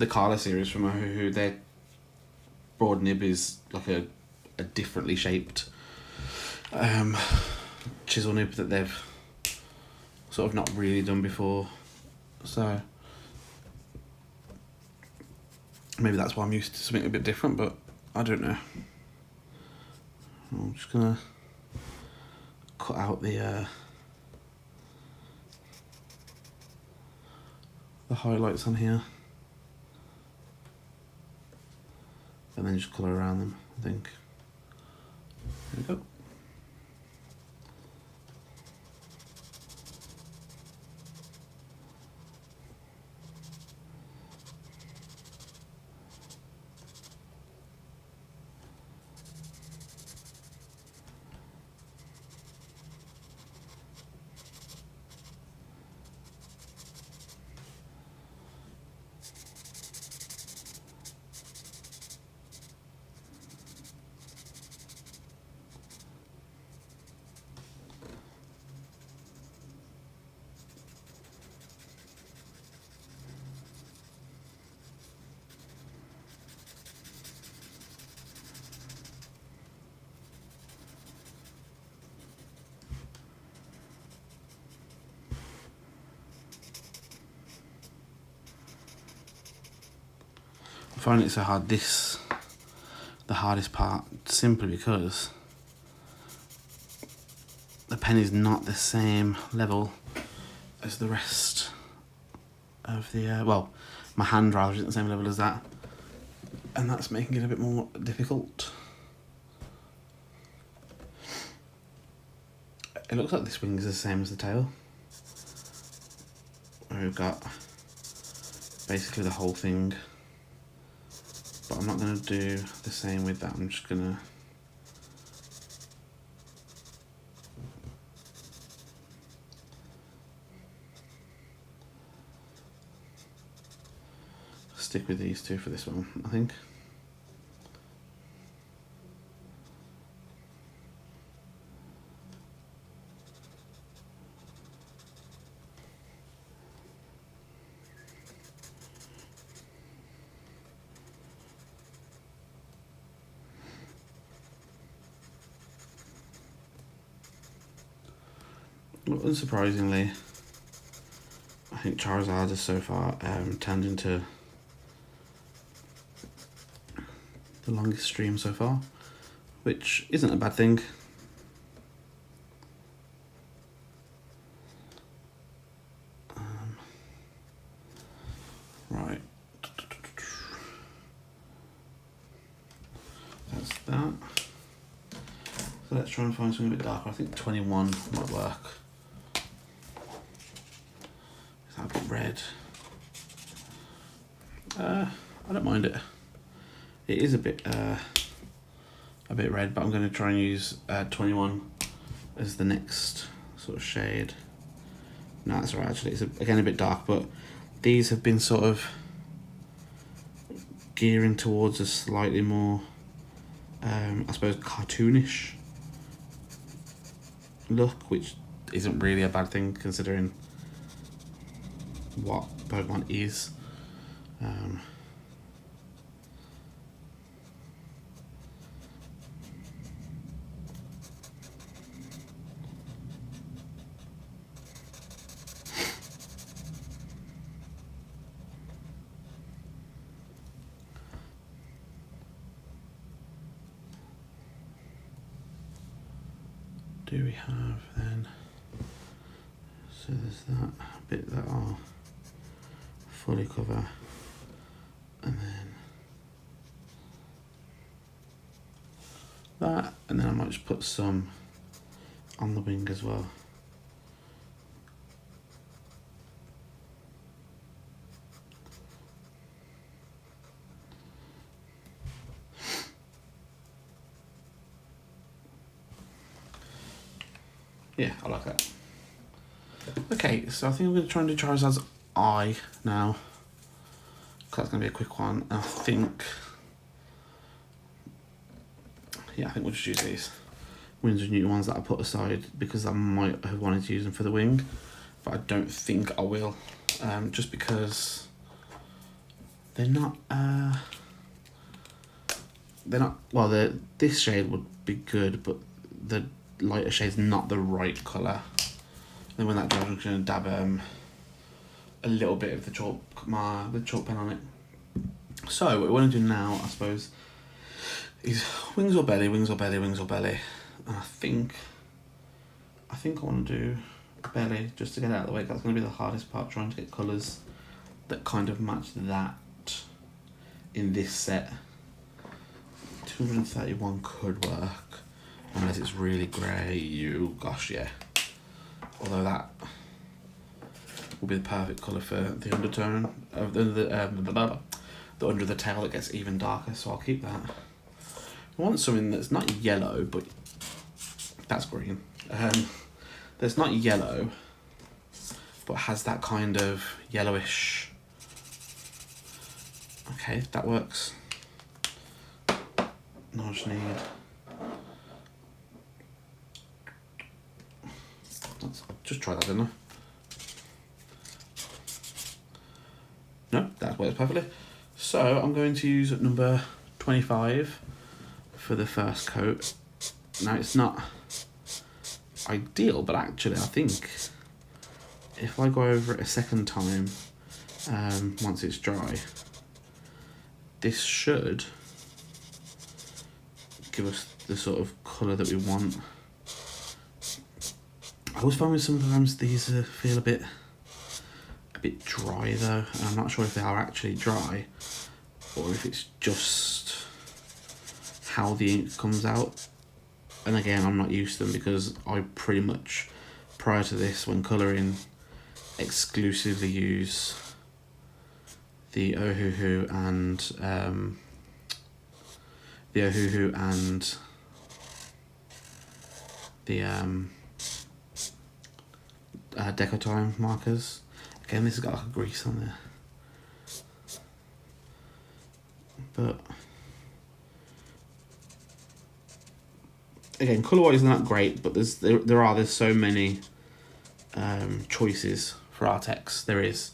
Carla series from Ohuhu, their broad nib is like a differently shaped chisel nib that they've sort of not really done before, so maybe that's why I'm used to something a bit different, but I don't know. I'm just gonna cut out the highlights on here, and then just colour around them, I think. There we go. I find it so hard, the hardest part, simply because the pen is not the same level as the rest of the, well, my hand rather isn't the same level as that, and that's making it a bit more difficult. It looks like this wing is the same as the tail, where we've got basically the whole thing, but I'm not going to do the same with that. I'm just going to stick with these two for this one, I think. Unsurprisingly, I think Charizard has so far turned into the longest stream so far, which isn't a bad thing. Right, that's that. So let's try and find something a bit darker. I think 21 might work. Is that a bit red? I don't mind it. It is a bit red, but I'm going to try and use 21 as the next sort of shade. No, that's right. Actually, it's again a bit dark, but these have been sort of gearing towards a slightly more, I suppose, cartoonish look, which isn't really a bad thing considering what Pokemon is. Do we have then? So there's that bit that I'll fully cover, and then that, and then I might just put some on the wing as well. Yeah, I like that. Okay, so I think I'm going to try and do Charizard's eye now, because that's going to be a quick one. I think, yeah, I think we'll just use these Windsor Newton ones that I put aside because I might have wanted to use them for the wing, but I don't think I will, just because they're not, well, this shade would be good, but the lighter shade's not the right colour. Then when that dries, I'm going to dab a little bit of the chalk pen on it. So what we want to do now, I suppose, is wings or belly, wings or belly, wings or belly. And I think I want to do belly just to get it out of the way. That's going to be the hardest part, trying to get colours that kind of match that in this set. 231 could work, unless it's really grey. Gosh, yeah. Although that will be the perfect colour for the undertone of the under the tail that gets even darker, so I'll keep that. I want something that's not yellow, but that's green. That's not yellow, but has that kind of yellowish. Okay, that works. Now I just need. Let's just try that, didn't I? No, that works perfectly. So I'm going to use number 25 for the first coat. Now it's not ideal, but actually I think if I go over it a second time, once it's dry, this should give us the sort of colour that we want. I always find with sometimes these feel a bit dry though, and I'm not sure if they are actually dry or if it's just how the ink comes out. And again, I'm not used to them because I pretty much, prior to this, when colouring, exclusively use the Ohuhu and the Decotime markers. Again, this has got like a grease on there, but again, colour-wise not great, but there's so many choices for Artex. There is.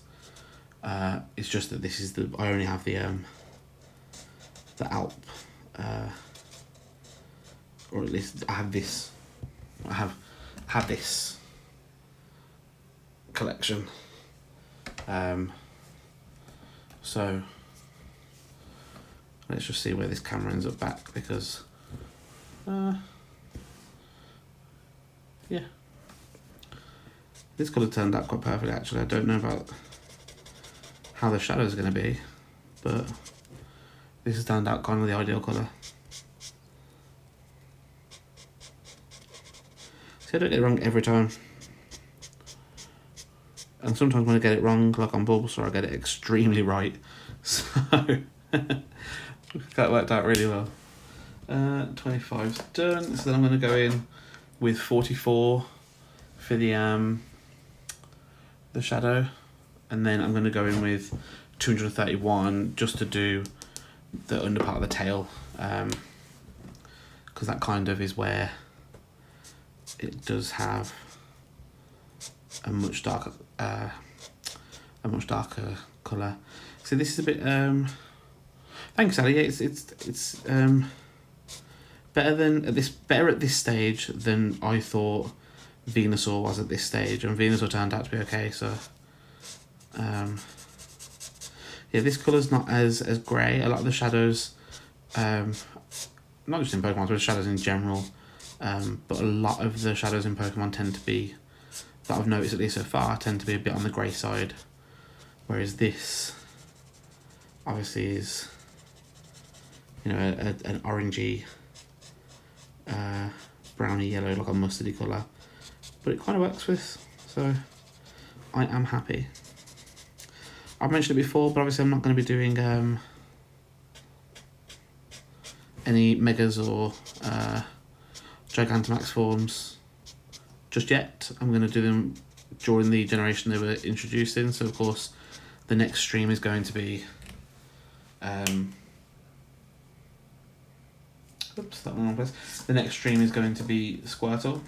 It's just that this is I only have the Alp, or at least I have this. I have this collection. So let's just see where this camera ends up back, because yeah, this could have turned out quite perfectly actually. I don't know about how the shadow is going to be, but this has turned out kind of the ideal colour. See, I don't get it wrong every time. And sometimes when I get it wrong, like on Bulbasaur, I get it extremely right. So, that worked out really well. 25's done, so then I'm going to go in with 44 for the shadow, and then I'm going to go in with 231 just to do the under part of the tail, because that kind of is where it does have a much darker colour. So this is a bit thanks, Ali. Yeah, it's better at this stage than I thought Venusaur was at this stage, and Venusaur turned out to be okay. So yeah, this colour's not as grey. A lot of the shadows, not just in Pokemon, but shadows in general, but a lot of the shadows in Pokemon tend to be, that I've noticed at least so far, tend to be a bit on the grey side, whereas this obviously is, you know, an orangey, browny yellow, like a mustardy colour, but it kind of works with, so I am happy. I've mentioned it before, but obviously I'm not going to be doing any Megas or Gigantamax forms just yet. I'm going to do them during the generation they were introduced in, so of course the next stream is going to be oops, that one wrong place. The next stream is going to be Squirtle,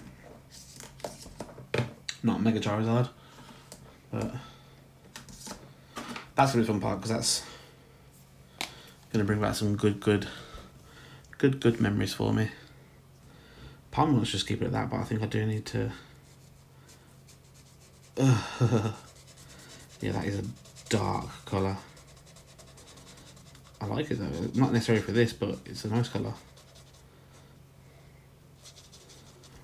not Mega Charizard, but that's going to be a fun part, because that's going to bring back some good memories for me. Part of me wants to just keep it at that, but I think I do need to. Yeah, that is a dark colour. I like it though. Not necessarily for this, but it's a nice colour.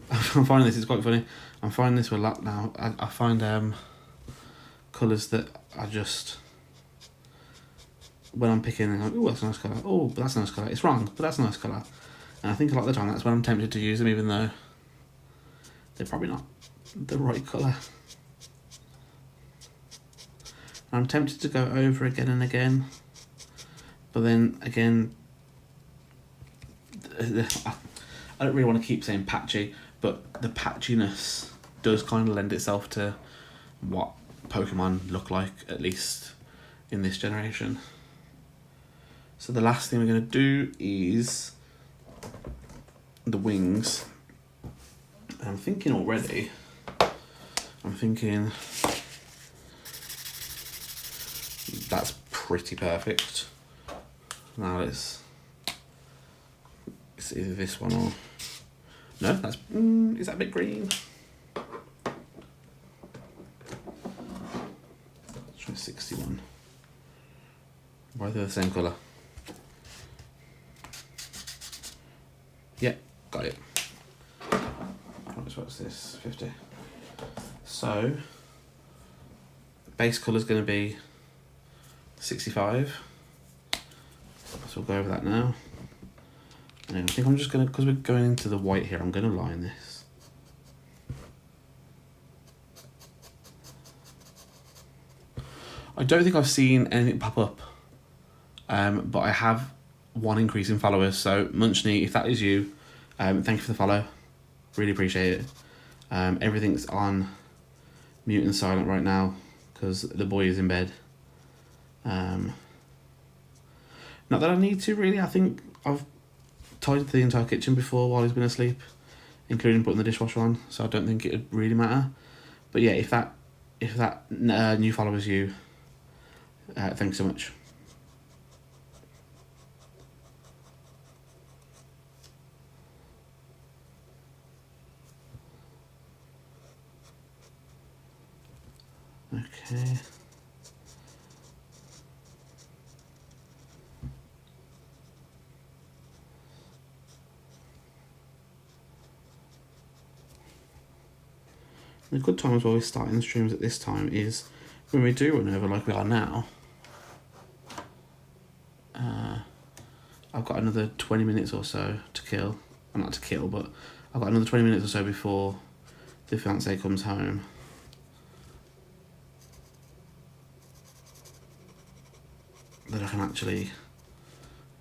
I'm finding this is quite funny. I'm finding this a lot now. I find colours that are just, when I'm picking, I'm like, oh, that's a nice colour. Oh, but that's a nice colour. It's wrong, but that's a nice colour. And I think a lot of the time that's when I'm tempted to use them, even though they're probably not the right colour. I'm tempted to go over again and again, but then again, I don't really want to keep saying patchy, but the patchiness does kind of lend itself to what Pokemon look like, at least in this generation. So the last thing we're going to do is the wings. I'm thinking that's pretty perfect. Now it's either this one or no. That's is that a bit green? Let's try 61. Why are they the same colour? Yeah, got it. What's this? 50. So base colour is going to be 65. So we'll go over that now. And I think I'm just going to, because we're going into the white here, I'm going to line this. I don't think I've seen anything pop up, but I have one increase in followers. So Munchny, if that is you, thank you for the follow. Really appreciate it. Everything's on mute and silent right now because the boy is in bed. Not that I need to really. I think I've tidied the entire kitchen before while he's been asleep, including putting the dishwasher on, so I don't think it would really matter. But yeah, if that new follower is you, thanks so much. Okay. The good time as well with starting the streams at this time is when we do run over like we are now. I've got another 20 minutes or so to kill. Well, not to kill, but I've got another 20 minutes or so before the fiance comes home. That I can actually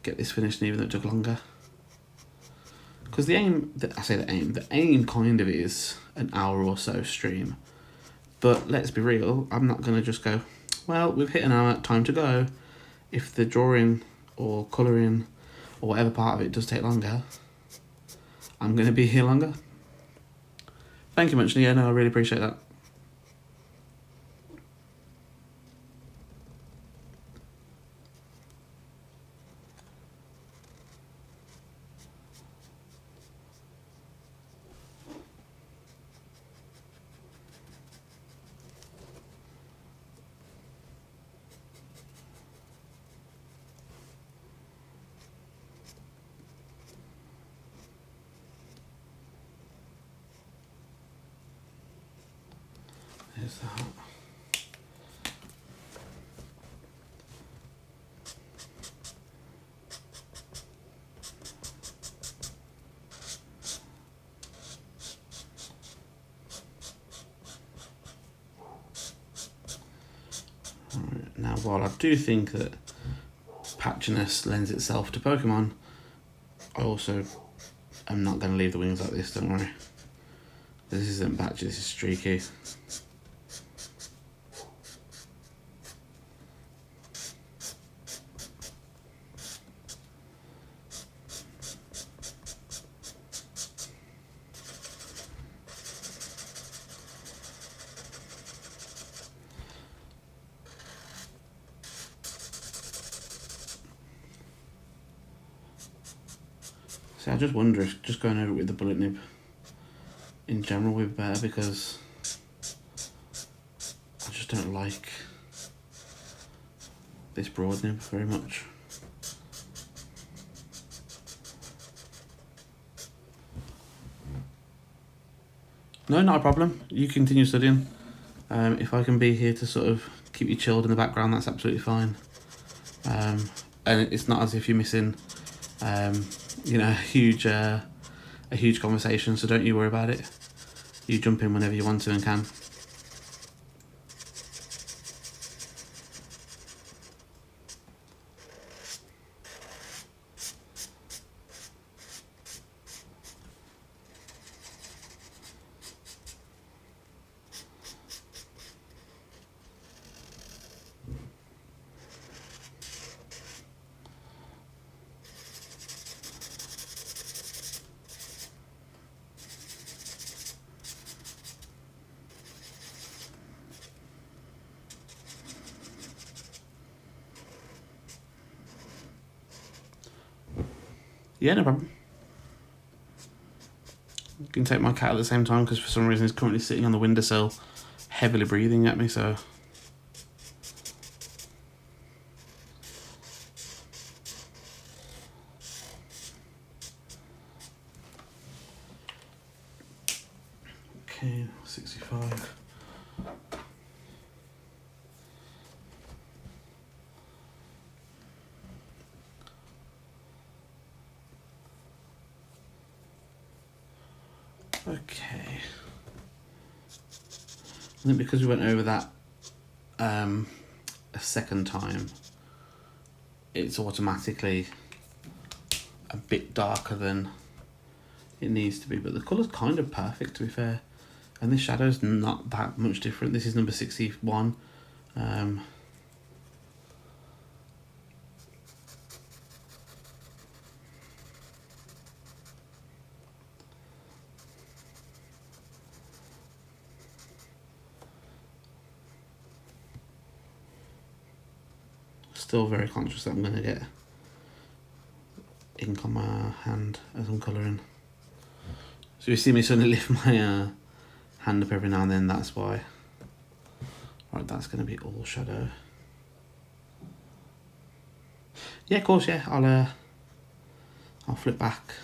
get this finished, even though it took longer. Because the aim kind of is an hour or so stream. But let's be real, I'm not going to just go, well, we've hit an hour, time to go. If the drawing or colouring or whatever part of it does take longer, I'm going to be here longer. Thank you much, Nia. No, I really appreciate that. There's that. Right, now, while I do think that patchiness lends itself to Pokemon, I also am not going to leave the wings like this, don't worry. This isn't patchy, this is streaky. See, I just wonder if just going over it with the bullet nib in general would be better, because I just don't like this broad nib very much. No, not a problem. You continue studying. If I can be here to sort of keep you chilled in the background, that's absolutely fine. And it's not as if you're missing, you know, a huge conversation, so don't you worry about it. You jump in whenever you want to and can. Yeah, no problem. I can take my cat at the same time, because for some reason he's currently sitting on the windowsill, heavily breathing at me, so... Okay, 65. Okay. I think because we went over that a second time, it's automatically a bit darker than it needs to be, but the colour's kind of perfect, to be fair. And this shadow's not that much different. This is number 61. Still very conscious that I'm going to get ink on my hand as I'm colouring. So you see me suddenly lift my hand up every now and then, that's why. Right, that's going to be all shadow. Yeah, of course, yeah, I'll flip back.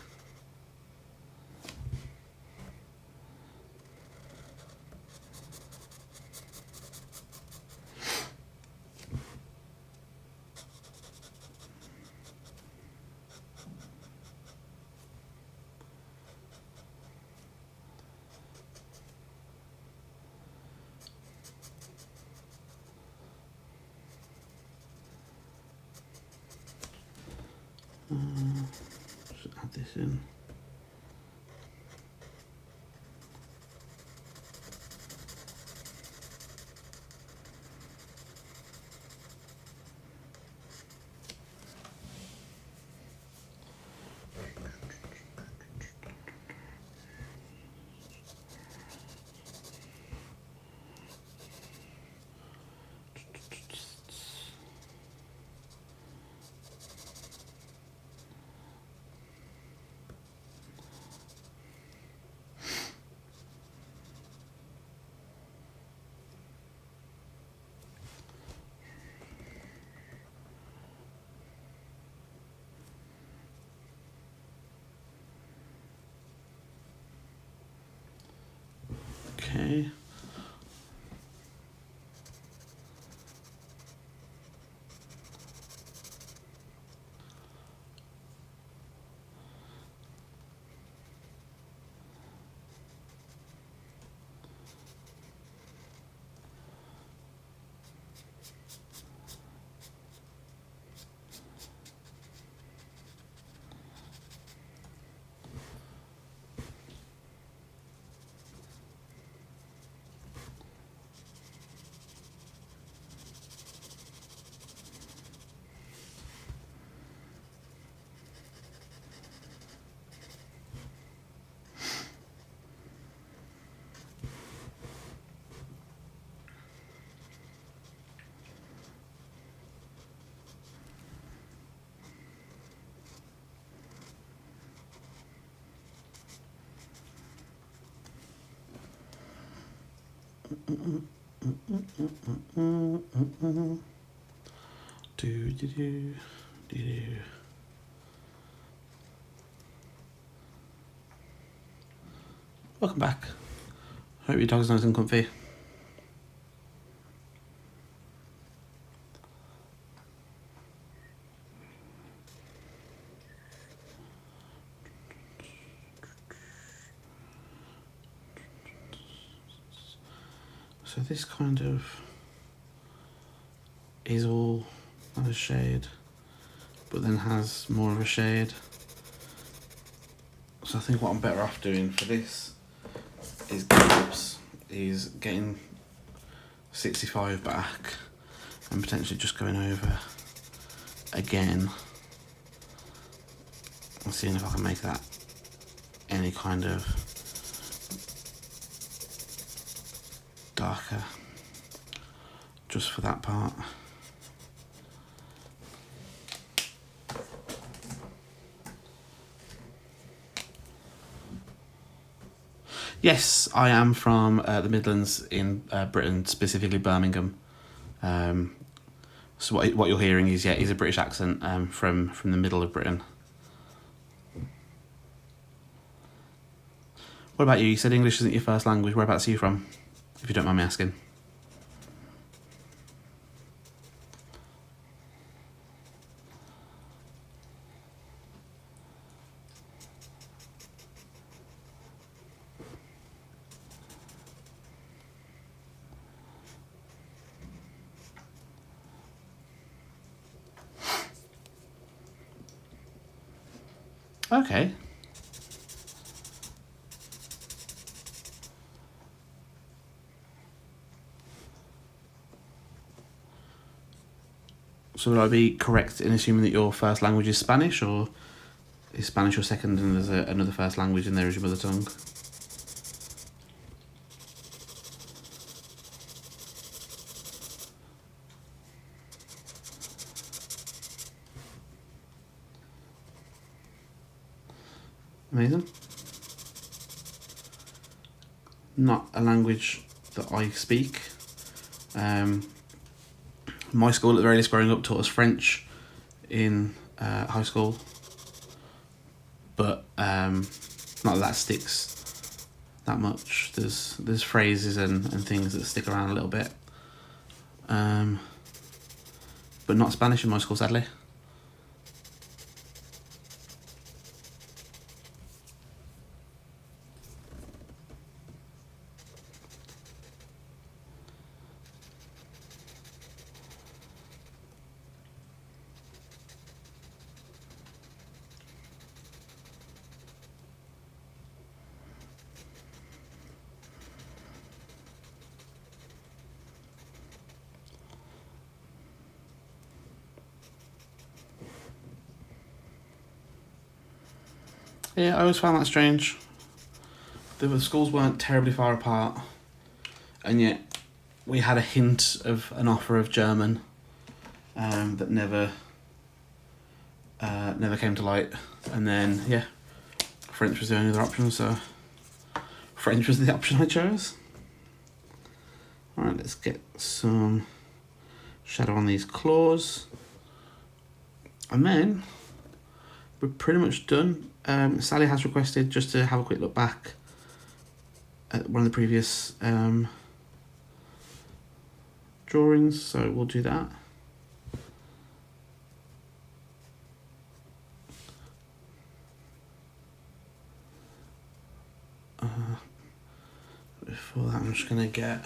Just add this in. Okay. Do. Welcome back. Hope your dog's nice and comfy. So this kind of is all a shade, but then has more of a shade. So I think what I'm better off doing for this is getting 65 back and potentially just going over again and seeing if I can make that any kind of darker just for that part. Yes, I am from the Midlands in Britain, specifically Birmingham. So what you're hearing is a British accent from the middle of Britain. What about you? You said English isn't your first language. Whereabouts are you from, if you don't mind me asking? Okay. So would I be correct in assuming that your first language is Spanish, or is Spanish your second and there's another first language in there as your mother tongue? Amazing. Not a language that I speak. My school, at the very least, growing up, taught us French in high school, but not that sticks that much. There's phrases and things that stick around a little bit, but not Spanish in my school, sadly. Yeah, I always found that strange. The schools weren't terribly far apart, and yet we had a hint of an offer of German that never came to light. And then, yeah, French was the only other option, so French was the option I chose. Alright, let's get some shadow on these claws. And then we're pretty much done. Sally has requested just to have a quick look back at one of the previous drawings, so we'll do that. Before that, I'm just going to get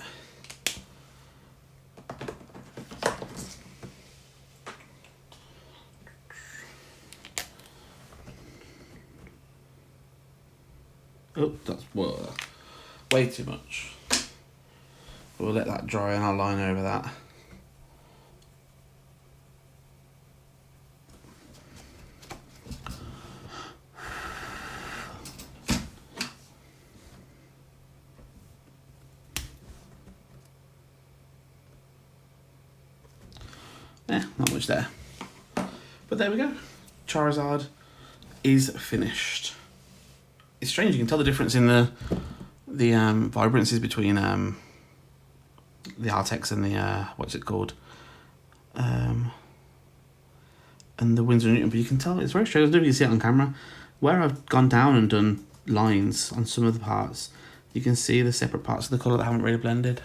that's way too much. We'll let that dry and I'll line over that. Yeah, not much there. But there we go. Charizard is finished. It's strange, you can tell the difference in the vibrancies between the Artex and the what's it called? And the Winsor & Newton, but you can tell it's very strange. I don't know if you can see it on camera. Where I've gone down and done lines on some of the parts, you can see the separate parts of the colour that haven't really blended.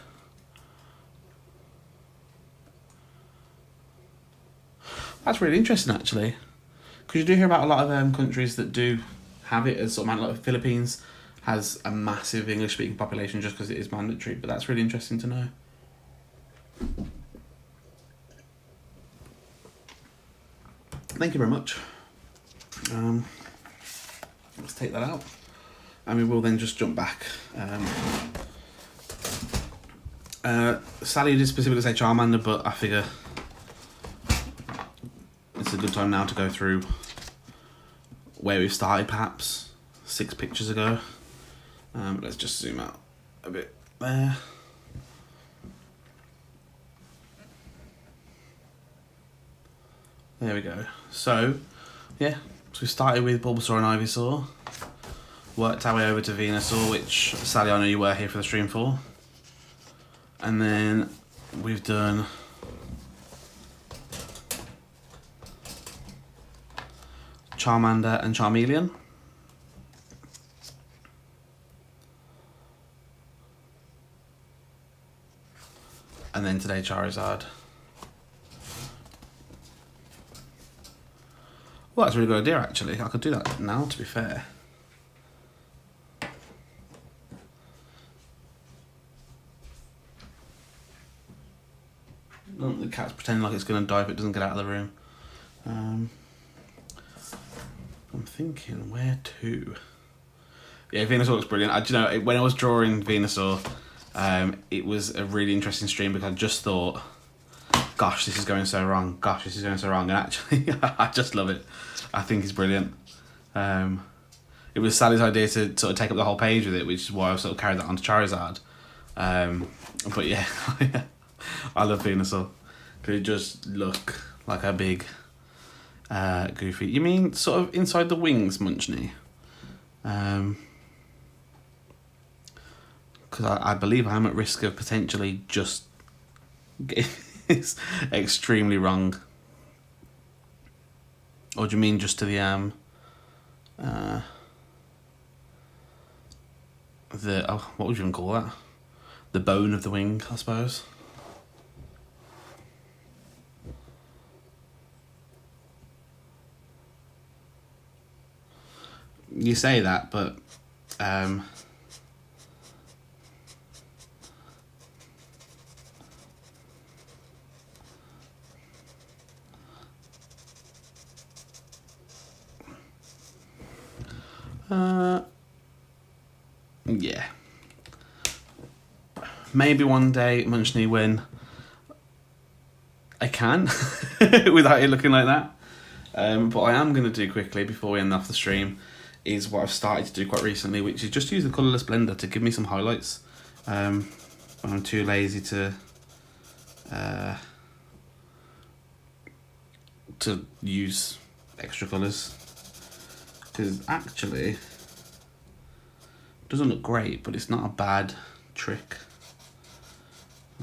That's really interesting, actually, because you do hear about a lot of countries that do have it as sort of like the Philippines has a massive English-speaking population just because it is mandatory. But that's really interesting to know. Thank you very much. Let's take that out, and we will then just jump back. Sally did specifically say Charmander, but I figure it's a good time now to go through where we've started, perhaps 6 pictures ago. Let's just zoom out a bit there. There we go. So, yeah, so we started with Bulbasaur and Ivysaur, worked our way over to Venusaur, which Sally, I know you were here for the stream for, and then we've done Charmander and Charmeleon. And then today Charizard. Well, that's a really good idea, actually. I could do that now, to be fair. The cat's pretending like it's going to die if it doesn't get out of the room. I'm thinking, where to? Yeah, Venusaur looks brilliant. You know, when I was drawing Venusaur, it was a really interesting stream because I just thought, gosh, this is going so wrong. Gosh, this is going so wrong. And actually, I just love it. I think it's brilliant. It was Sally's idea to sort of take up the whole page with it, which is why I've sort of carried that onto Charizard. But yeah, I love Venusaur. Could it just look like a big Goofy? You mean sort of inside the wings, Munchney? Because I believe I'm at risk of potentially just getting this extremely wrong. Or do you mean just to the what would you even call that? The bone of the wing, I suppose. You say that, but yeah. Maybe one day, Munchney, when I can, without it looking like that. But I am going to do quickly, before we end off the stream, is what I've started to do quite recently, which is just use the colourless blender to give me some highlights. But I'm too lazy to use extra colours, because actually it doesn't look great, but it's not a bad trick.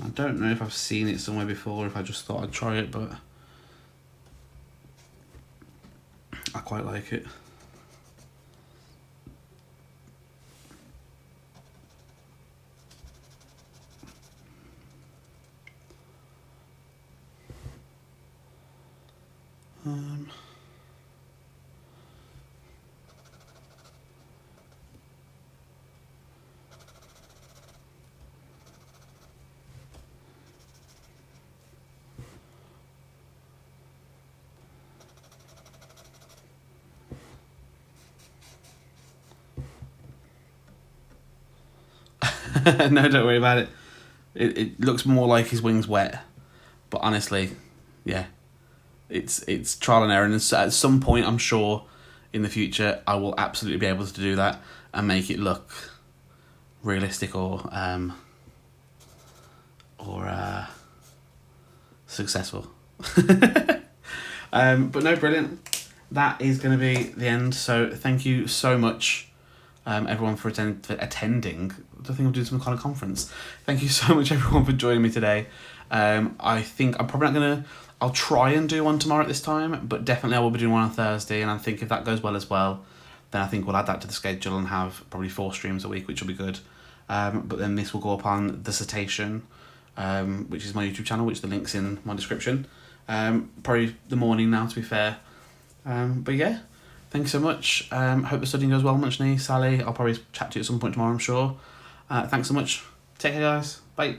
I don't know if I've seen it somewhere before, if I just thought I'd try it, but I quite like it. No, don't worry about it. It looks more like his wing's wet, but honestly, yeah, it's trial and error. And at some point, I'm sure in the future, I will absolutely be able to do that and make it look realistic or successful. But no, brilliant. That is going to be the end. So thank you so much, everyone, for attending. I think I'm doing some kind of conference. Thank you so much, everyone, for joining me today. I think I'm probably not going to... I'll try and do one tomorrow at this time, but definitely I will be doing one on Thursday, and I think if that goes well as well, then I think we'll add that to the schedule and have probably 4 streams a week, which will be good. But then this will go up on The Cetacean, which is my YouTube channel, which the link's in my description. Probably the morning now, to be fair. But yeah, thanks so much. Hope the studying goes well, Munchney, Sally. I'll probably chat to you at some point tomorrow, I'm sure. Thanks so much. Take care, guys. Bye.